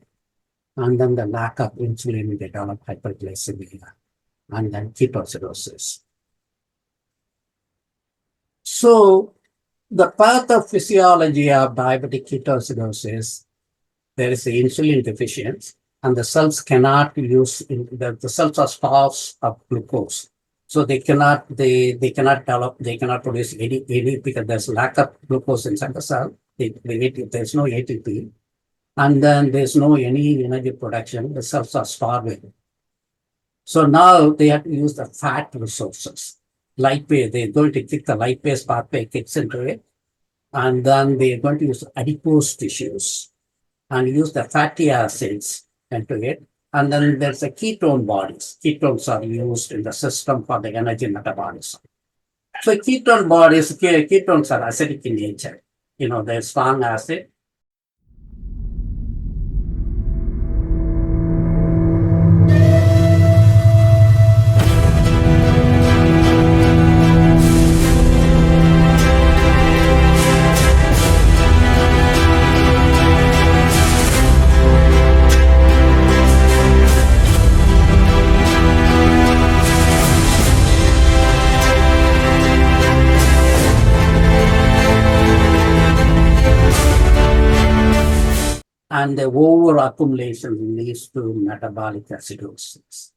And then the lack of insulin, they develop hyperglycemia and then ketoacidosis. So the pathophysiology of diabetic ketoacidosis, there is the insulin deficiency, and the cells cannot use, the cells are stores of glucose. So they cannot develop, they cannot produce any because there's lack of glucose inside the cell. There's no ATP. And then there's no any energy production. The cells are starving. So now they have to use the fat resources. Lipase, they're going to kick the lipase pathway kicks into it. And then they're going to use adipose tissues and use the fatty acids into it. And then there's the ketone bodies. Ketones are used in the system for the energy metabolism. So ketones are acidic in nature. They're strong acid. And the over accumulation leads to metabolic acidosis.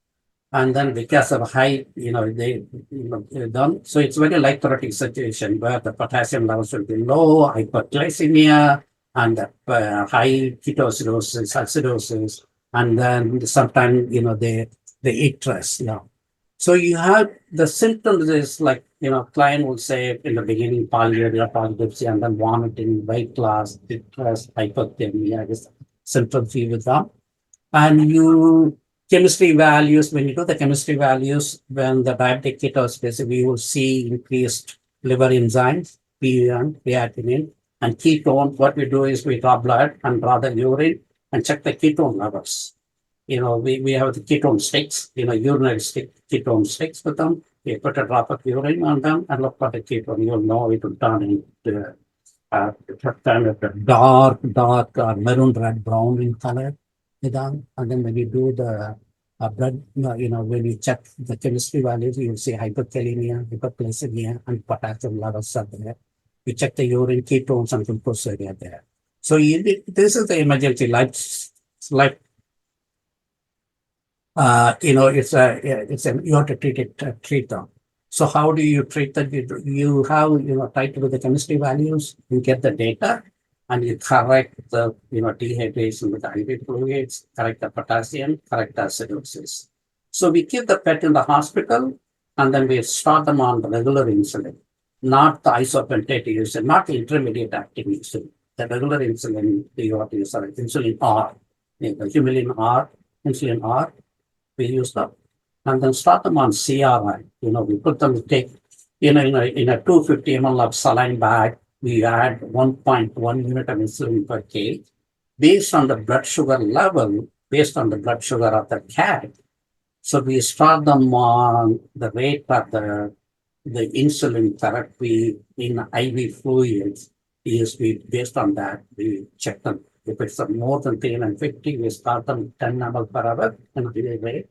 And then because of high, done. So it's very life-threatening situation where the potassium levels will be low, hyperglycemia, and the high ketoacidosis, acidosis, and then sometimes, they eat stress. So you have the symptoms is like, client will say in the beginning, polyuria, polydipsia, and then vomiting, weight loss, distress, hypothermia, is symptoms with them. And chemistry values, when you do the chemistry values, when the diabetic ketoacidosis, we will see increased liver enzymes, PUN, creatinine, and ketone. What we do is we draw blood and draw the urine and check the ketone levels. We have the ketone sticks, urinary ketone sticks with them. We put a drop of urine on them and look for the ketone. You'll know it will turn into dark maroon, red, brown in color. And then when you do the blood, when you check the chemistry values, you'll see hyperkalemia, hyperglycemia, and potassium levels are there. You check the urine, ketones, and glucose are there. So this is the emergency life. You have to treat them. So how do you treat that? You have, try to do the chemistry values, you get the data, and you correct the, dehydration with IV fluids, correct the potassium, correct the acidosis. So we keep the pet in the hospital, and then we start them on the regular insulin, not the isopentate insulin, not the intermediate acting insulin. The regular insulin, insulin R, the humulin R, insulin R, we use them, and then start them on CRI. We put them, take, in a 250 ml of saline bag, we add 1.1 unit of insulin per kg based on the blood sugar level, based on the blood sugar of the cat. So we start them on the rate of the insulin therapy in IV fluids. Based on that, we check them. If it's more than 350, we start them 10 ml per hour in a daily rate,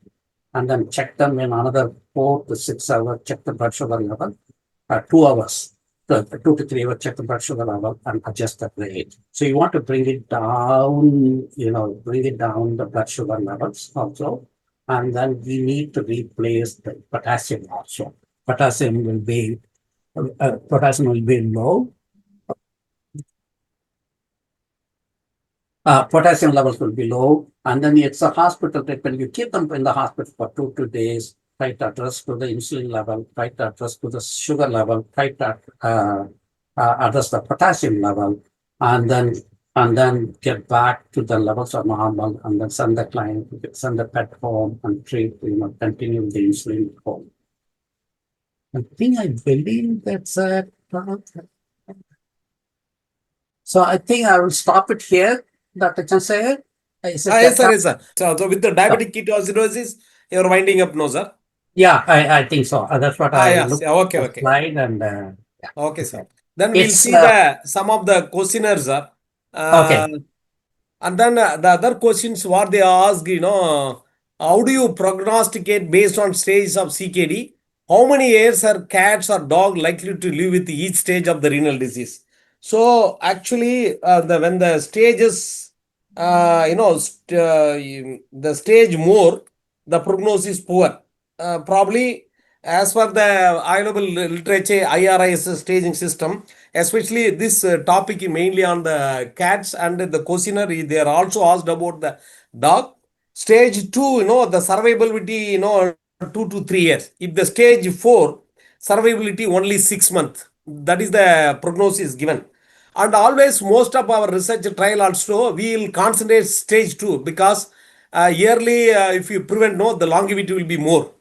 and then check them in another 4 to 6 hours, check the blood sugar level, 2 hours, 2 to 3 hours, check the blood sugar level and adjust the rate. So you want to bring it down, the blood sugar levels also. And then we need to replace the potassium also. Potassium will be low. Potassium levels will be low, and then it's a hospital treatment. You keep them in the hospital for 2 days, try to adjust to the insulin level, try to adjust to the sugar level, try to address the potassium level, and then get back to the levels of normal, and then send the pet home and treat, continue the insulin home. I believe that's it. So I think I will stop it here. Dr. Chandrasekar? Yes, sir. So with the diabetic ketoacidosis, you're winding up now, sir? Yeah, I think so. That's what I Yes. looked Yeah, okay, at the okay. slide and yeah. Okay, Okay. sir. Then we'll It's see the some of the questionnaires, sir. okay. And then the other questions what they ask, how do you prognosticate based on stages of CKD? How many years are cats or dog likely to live with each stage of the renal disease? So actually, when the stages, the stage more, the prognosis poor. Probably as per the available literature, IRIS staging system, especially this topic mainly on the cats and the questionnaire, they are also asked about the dog. Stage 2, the survivability, 2 to 3 years. If the stage 4, survivability only 6 months. That is the prognosis given. And always most of our research trial also, we will concentrate stage 2 because yearly, if you prevent, no, the longevity will be more.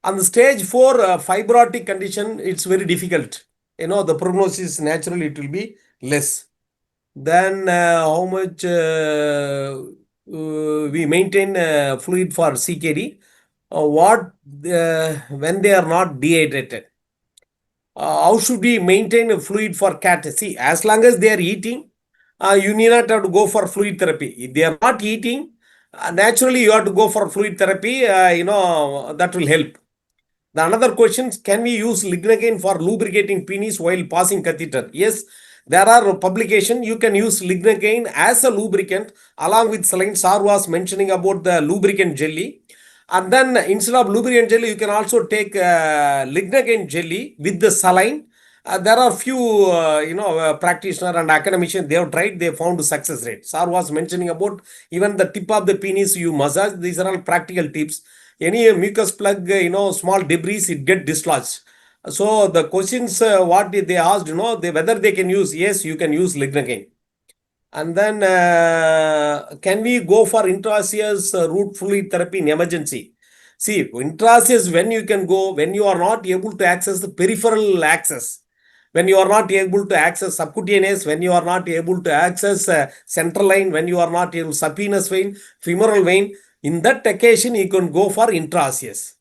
On the stage 4, fibrotic condition, it's very difficult. The prognosis naturally it will be less. Then how much we maintain fluid for CKD? What when they are not dehydrated? How should we maintain a fluid for cat? See, as long as they are eating, you need not have to go for fluid therapy. If they are not eating, naturally you have to go for fluid therapy. That will help. The another question is, can we use lignocaine for lubricating penis while passing catheter? Yes, there are publication. You can use lignocaine as a lubricant along with saline. Sir was mentioning about the lubricant jelly. And then instead of lubricant jelly, you can also take lignocaine jelly with the saline. There are few, practitioner and academicians, they have tried, they found success rate. Sir was mentioning about even the tip of the penis you massage. These are all practical tips. Any mucus plug, small debris, it get dislodged. So the questions, what they asked, whether they can use, yes, you can use lignocaine. And then can we go for intraosseous root fluid therapy in emergency? See, intraosseous when you can go, when you are not able to access the peripheral access, when you are not able to access subcutaneous, when you are not able to access central line, when you are not able subvenous vein, femoral vein, in that occasion you can go for intraosseous.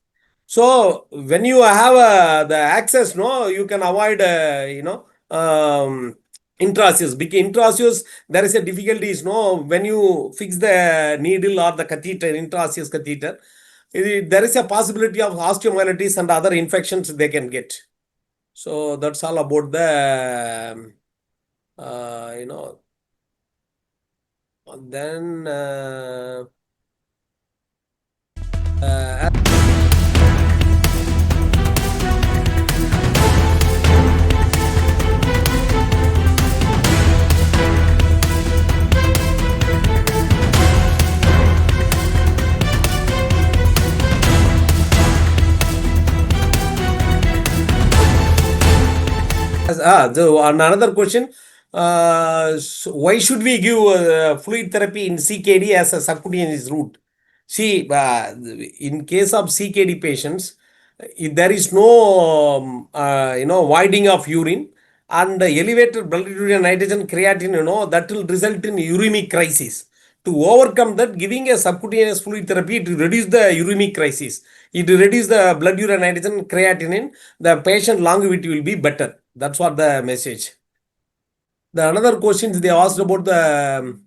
So when you have the access, no, you can avoid, intraosseous. Because intraosseous, there is a difficulties, no, when you fix the needle or the catheter, intraosseous catheter, there is a possibility of osteomyelitis and other infections they can get. So that's all about the, then another question. Why should we give fluid therapy in CKD as a subcutaneous route? See, in case of CKD patients, if there is no, voiding of urine and elevated blood urea nitrogen creatinine, that will result in uremic crisis. To overcome that, giving a subcutaneous fluid therapy to reduce the uremic crisis, it will reduce the blood urea nitrogen creatinine, the patient longevity will be better. That's what the message. The another questions they asked about the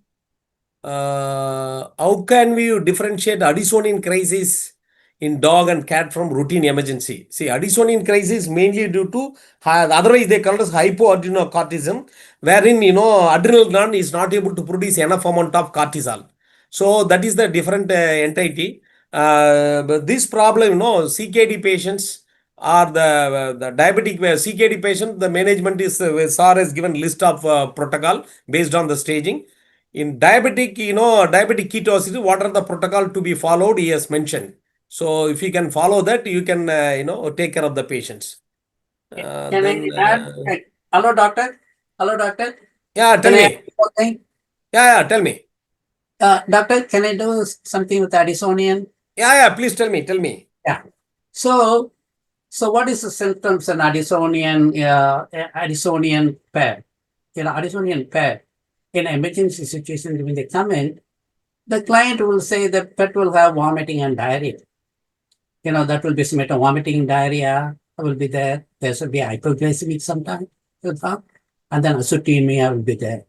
how can we differentiate Addisonian crisis in dog and cat from routine emergency? See, Addisonian crisis mainly due to, otherwise they call it as hypoadrenocortism, wherein, adrenal gland is not able to produce enough amount of cortisol. So that is the different entity. But this problem, CKD patients or the diabetic CKD patient, the management is, SAR has given list of protocol based on the staging. In diabetic, diabetic ketoacidosis, what are the protocol to be followed? He has mentioned. So if you can follow that, you can, take care of the patients. Can Then, I add? Hello, doctor. Hello, doctor. yeah, tell Can I me. add one thing? Yeah, tell me. Doctor, can I do something with Addisonian? Yeah, please tell me, tell me. Yeah. So what is the symptoms in Addisonian pair? Addisonian pair in emergency situation when they come in, the client will say the pet will have vomiting and diarrhea. that will be some vomiting, diarrhea will be there. There should be hypoglycemic sometimes, and then acidemia will be there.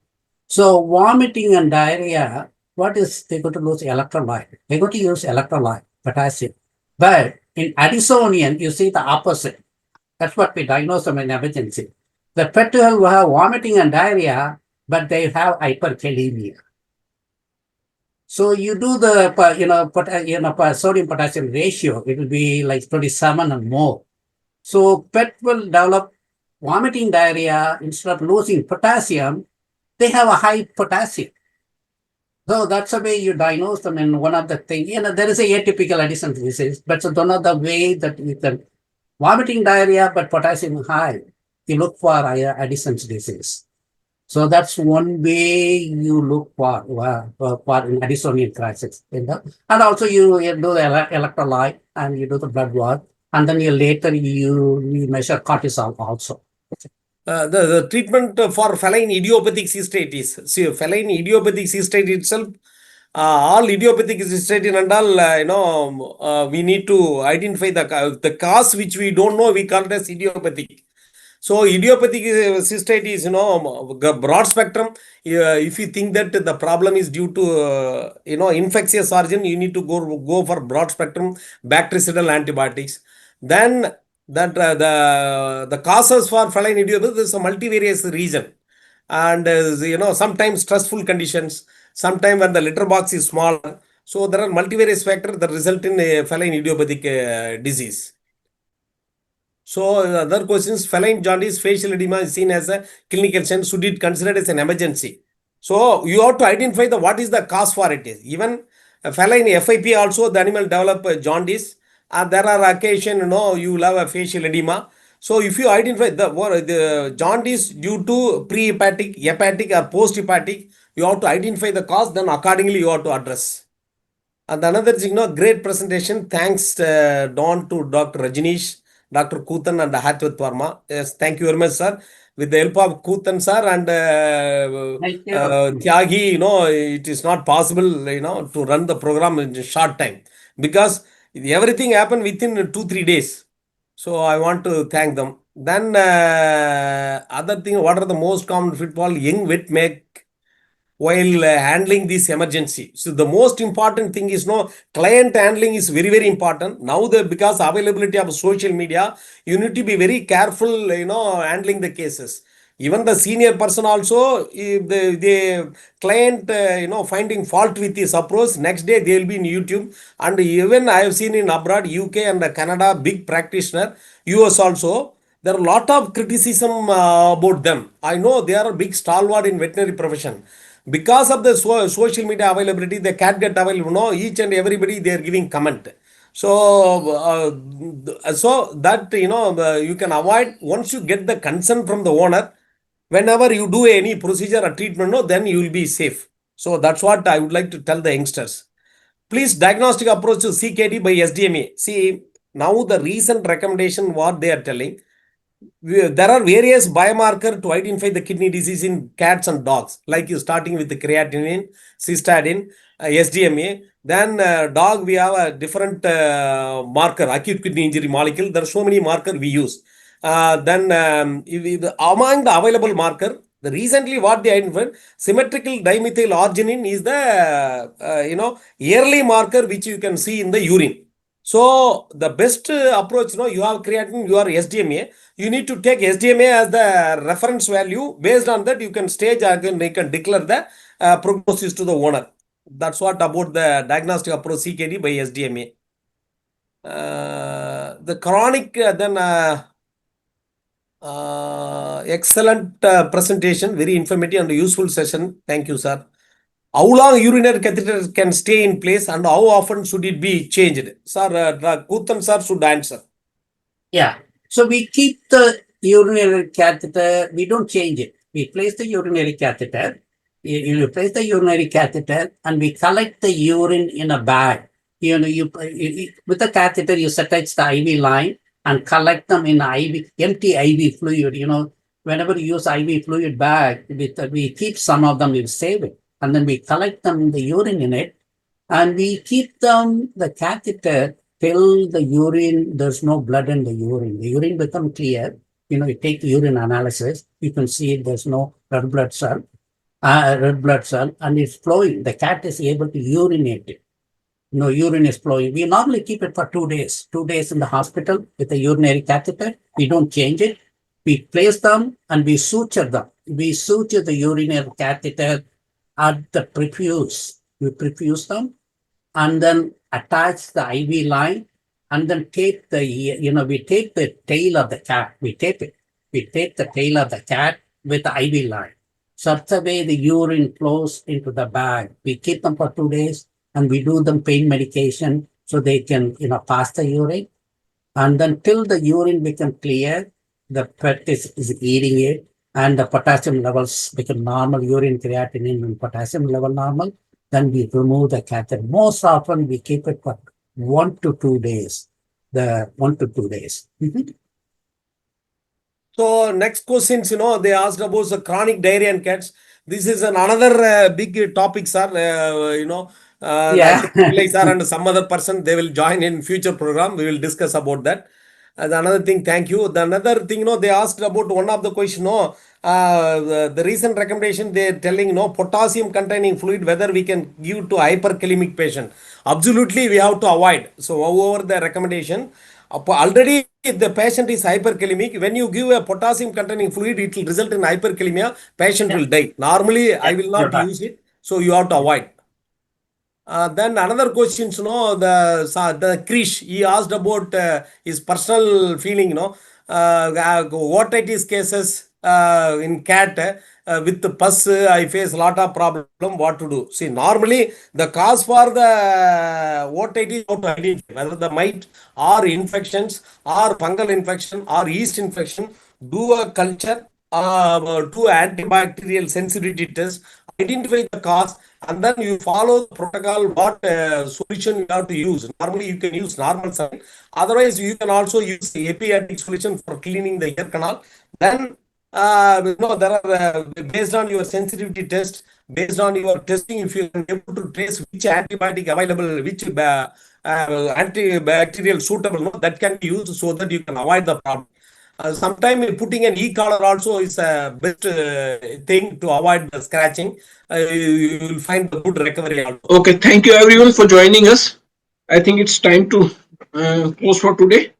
So vomiting and diarrhea, what is they're going to lose electrolyte? They're going to use electrolyte, potassium. But in Addisonian, you see the opposite. That's what we diagnose them in emergency. The pet will have vomiting and diarrhea, but they have hyperkalemia. So you do the sodium potassium ratio, it will be like 27 and more. So pet will develop vomiting diarrhea. Instead of losing potassium, they have a high potassium. So that's the way you diagnose them in one of the things. There is a atypical Addison's disease, but so one of the way that you can vomiting diarrhea, but potassium high, you look for Addison's disease. So that's one way you look for an Addisonian crisis. And also you do the electrolyte and you do the blood work, and then later you measure cortisol also. The treatment for feline idiopathic cystitis. See, feline idiopathic cystitis itself, all idiopathic cystitis and all, we need to identify the cause which we don't know, we call it as idiopathic. So idiopathic cystitis, broad spectrum. If you think that the problem is due to, infectious origin, you need to go for broad spectrum bactericidal antibiotics. Then that the causes for feline idiopathy is a multivarious reason, and sometimes stressful conditions, sometimes when the litter box is small. So there are multivarious factors that result in a feline idiopathic disease. So the other questions, feline jaundice, facial edema is seen as a clinical sign. Should it considered as an emergency? So you have to identify what is the cause for it is. Even feline FIP also, the animal develop jaundice. And there are occasions, you will have a facial edema. So if you identify the jaundice due to pre-hepatic, hepatic or post-hepatic, you have to identify the cause, then accordingly you have to address. And another thing, great presentation. Thanks Don to Dr. Rajneesh, Dr. Koothan and Hatvet PHARMA. Yes, thank you very much, sir. With the help of Koothan, sir, and Tyagi, it is not possible, to run the program in a short time, because everything happened within 2-3 days. So I want to thank them. Then other thing, what are the most common pitfall young vet make while handling this emergency? So the most important thing is client handling is very, very important. Now because availability of social media, you need to be very careful, handling the cases. Even the senior person also, if the client, finding fault with his approach, next day they will be in YouTube. And even I have seen in abroad, UK and Canada, big practitioner, US also, there are a lot of criticism about them. I know they are a big stalwart in veterinary profession. Because of the social media availability, the cat get available, each and everybody they are giving comment. So, that, you can avoid once you get the consent from the owner. Whenever you do any procedure or treatment, then you will be safe. So that's what I would like to tell the youngsters. Please, diagnostic approach to CKD by SDMA. See, now the recent recommendation, what they are telling, there are various biomarkers to identify the kidney disease in cats and dogs, like you starting with the creatinine, cystatin, SDMA. Then dog, we have a different marker, acute kidney injury molecule. There are so many markers we use. Then among the available marker, the recently what they identified, symmetrical dimethyl arginine is the yearly marker which you can see in the urine. So the best approach, you have creatinine, you are SDMA. You need to take SDMA as the reference value. Based on that, you can stage again, you can declare the prognosis to the owner. That's what about the diagnostic approach CKD by SDMA. The chronic, excellent presentation, very informative and useful session. Thank you, sir. How long urinary catheter can stay in place and how often should it be changed? Sir, Koothan sir should answer. Yeah. So we keep the urinary catheter, we don't change it. We place the urinary catheter, you place the urinary catheter and we collect the urine in a bag. With the catheter, you attach the IV line and collect them in empty IV fluid. Whenever you use IV fluid bag, we keep some of them, we save it. And then we collect them in the urine in it. And we keep them, the catheter, till the urine, there's no blood in the urine. The urine becomes clear. You take the urine analysis, you can see there's no red blood cell, and it's flowing. The cat is able to urinate it. Urine is flowing. We normally keep it for 2 days. 2 days in the hospital with a urinary catheter. We don't change it. We place them and we suture them. We suture the urinary catheter at the prepuce. We prepuce them and then attach the IV line and then tape we tape the tail of the cat. We tape it. We tape the tail of the cat with the IV line. Such a way the urine flows into the bag. We keep them for 2 days and we do them pain medication so they can, pass the urine. And then till the urine becomes clear, the pet is eating it and the potassium levels become normal, urine creatinine and potassium level normal. Then we remove the catheter. Most often we keep it for 1 to 2 days. So next questions, they asked about the chronic diarrhea in cats. This is another big topic, sir. Yeah. Sir and some other person, they will join in future program. We will discuss about that. And another thing, thank you. The another thing, they asked about one of the question, the recent recommendation, they're telling, potassium containing fluid, whether we can give to hyperkalemic patient. Absolutely, we have to avoid. So over the recommendation, already if the patient is hyperkalemic, when you give a potassium containing fluid, it will result in hyperkalemia, patient will die. Normally, I will not use it. So you have to avoid. Then another question, the Krish, he asked about his personal feeling, otitis cases in cat with the pus, I face a lot of problem, what to do. See, normally the cause for the otitis, how to identify whether the mite or infections or fungal infection or yeast infection, do a culture, do antibacterial sensitivity test, identify the cause, and then you follow the protocol, what solution you have to use. Normally, you can use normal saline. Otherwise, you can also use the epiatic solution for cleaning the ear canal. Then, there are, based on your sensitivity test, based on your testing, if you are able to trace which antibiotic available, which antibacterial suitable, that can be used so that you can avoid the problem. Sometimes putting an e-collar also is a best thing to avoid the scratching. You will find the good recovery also. Okay, thank you everyone for joining us. I think it's time to close for today.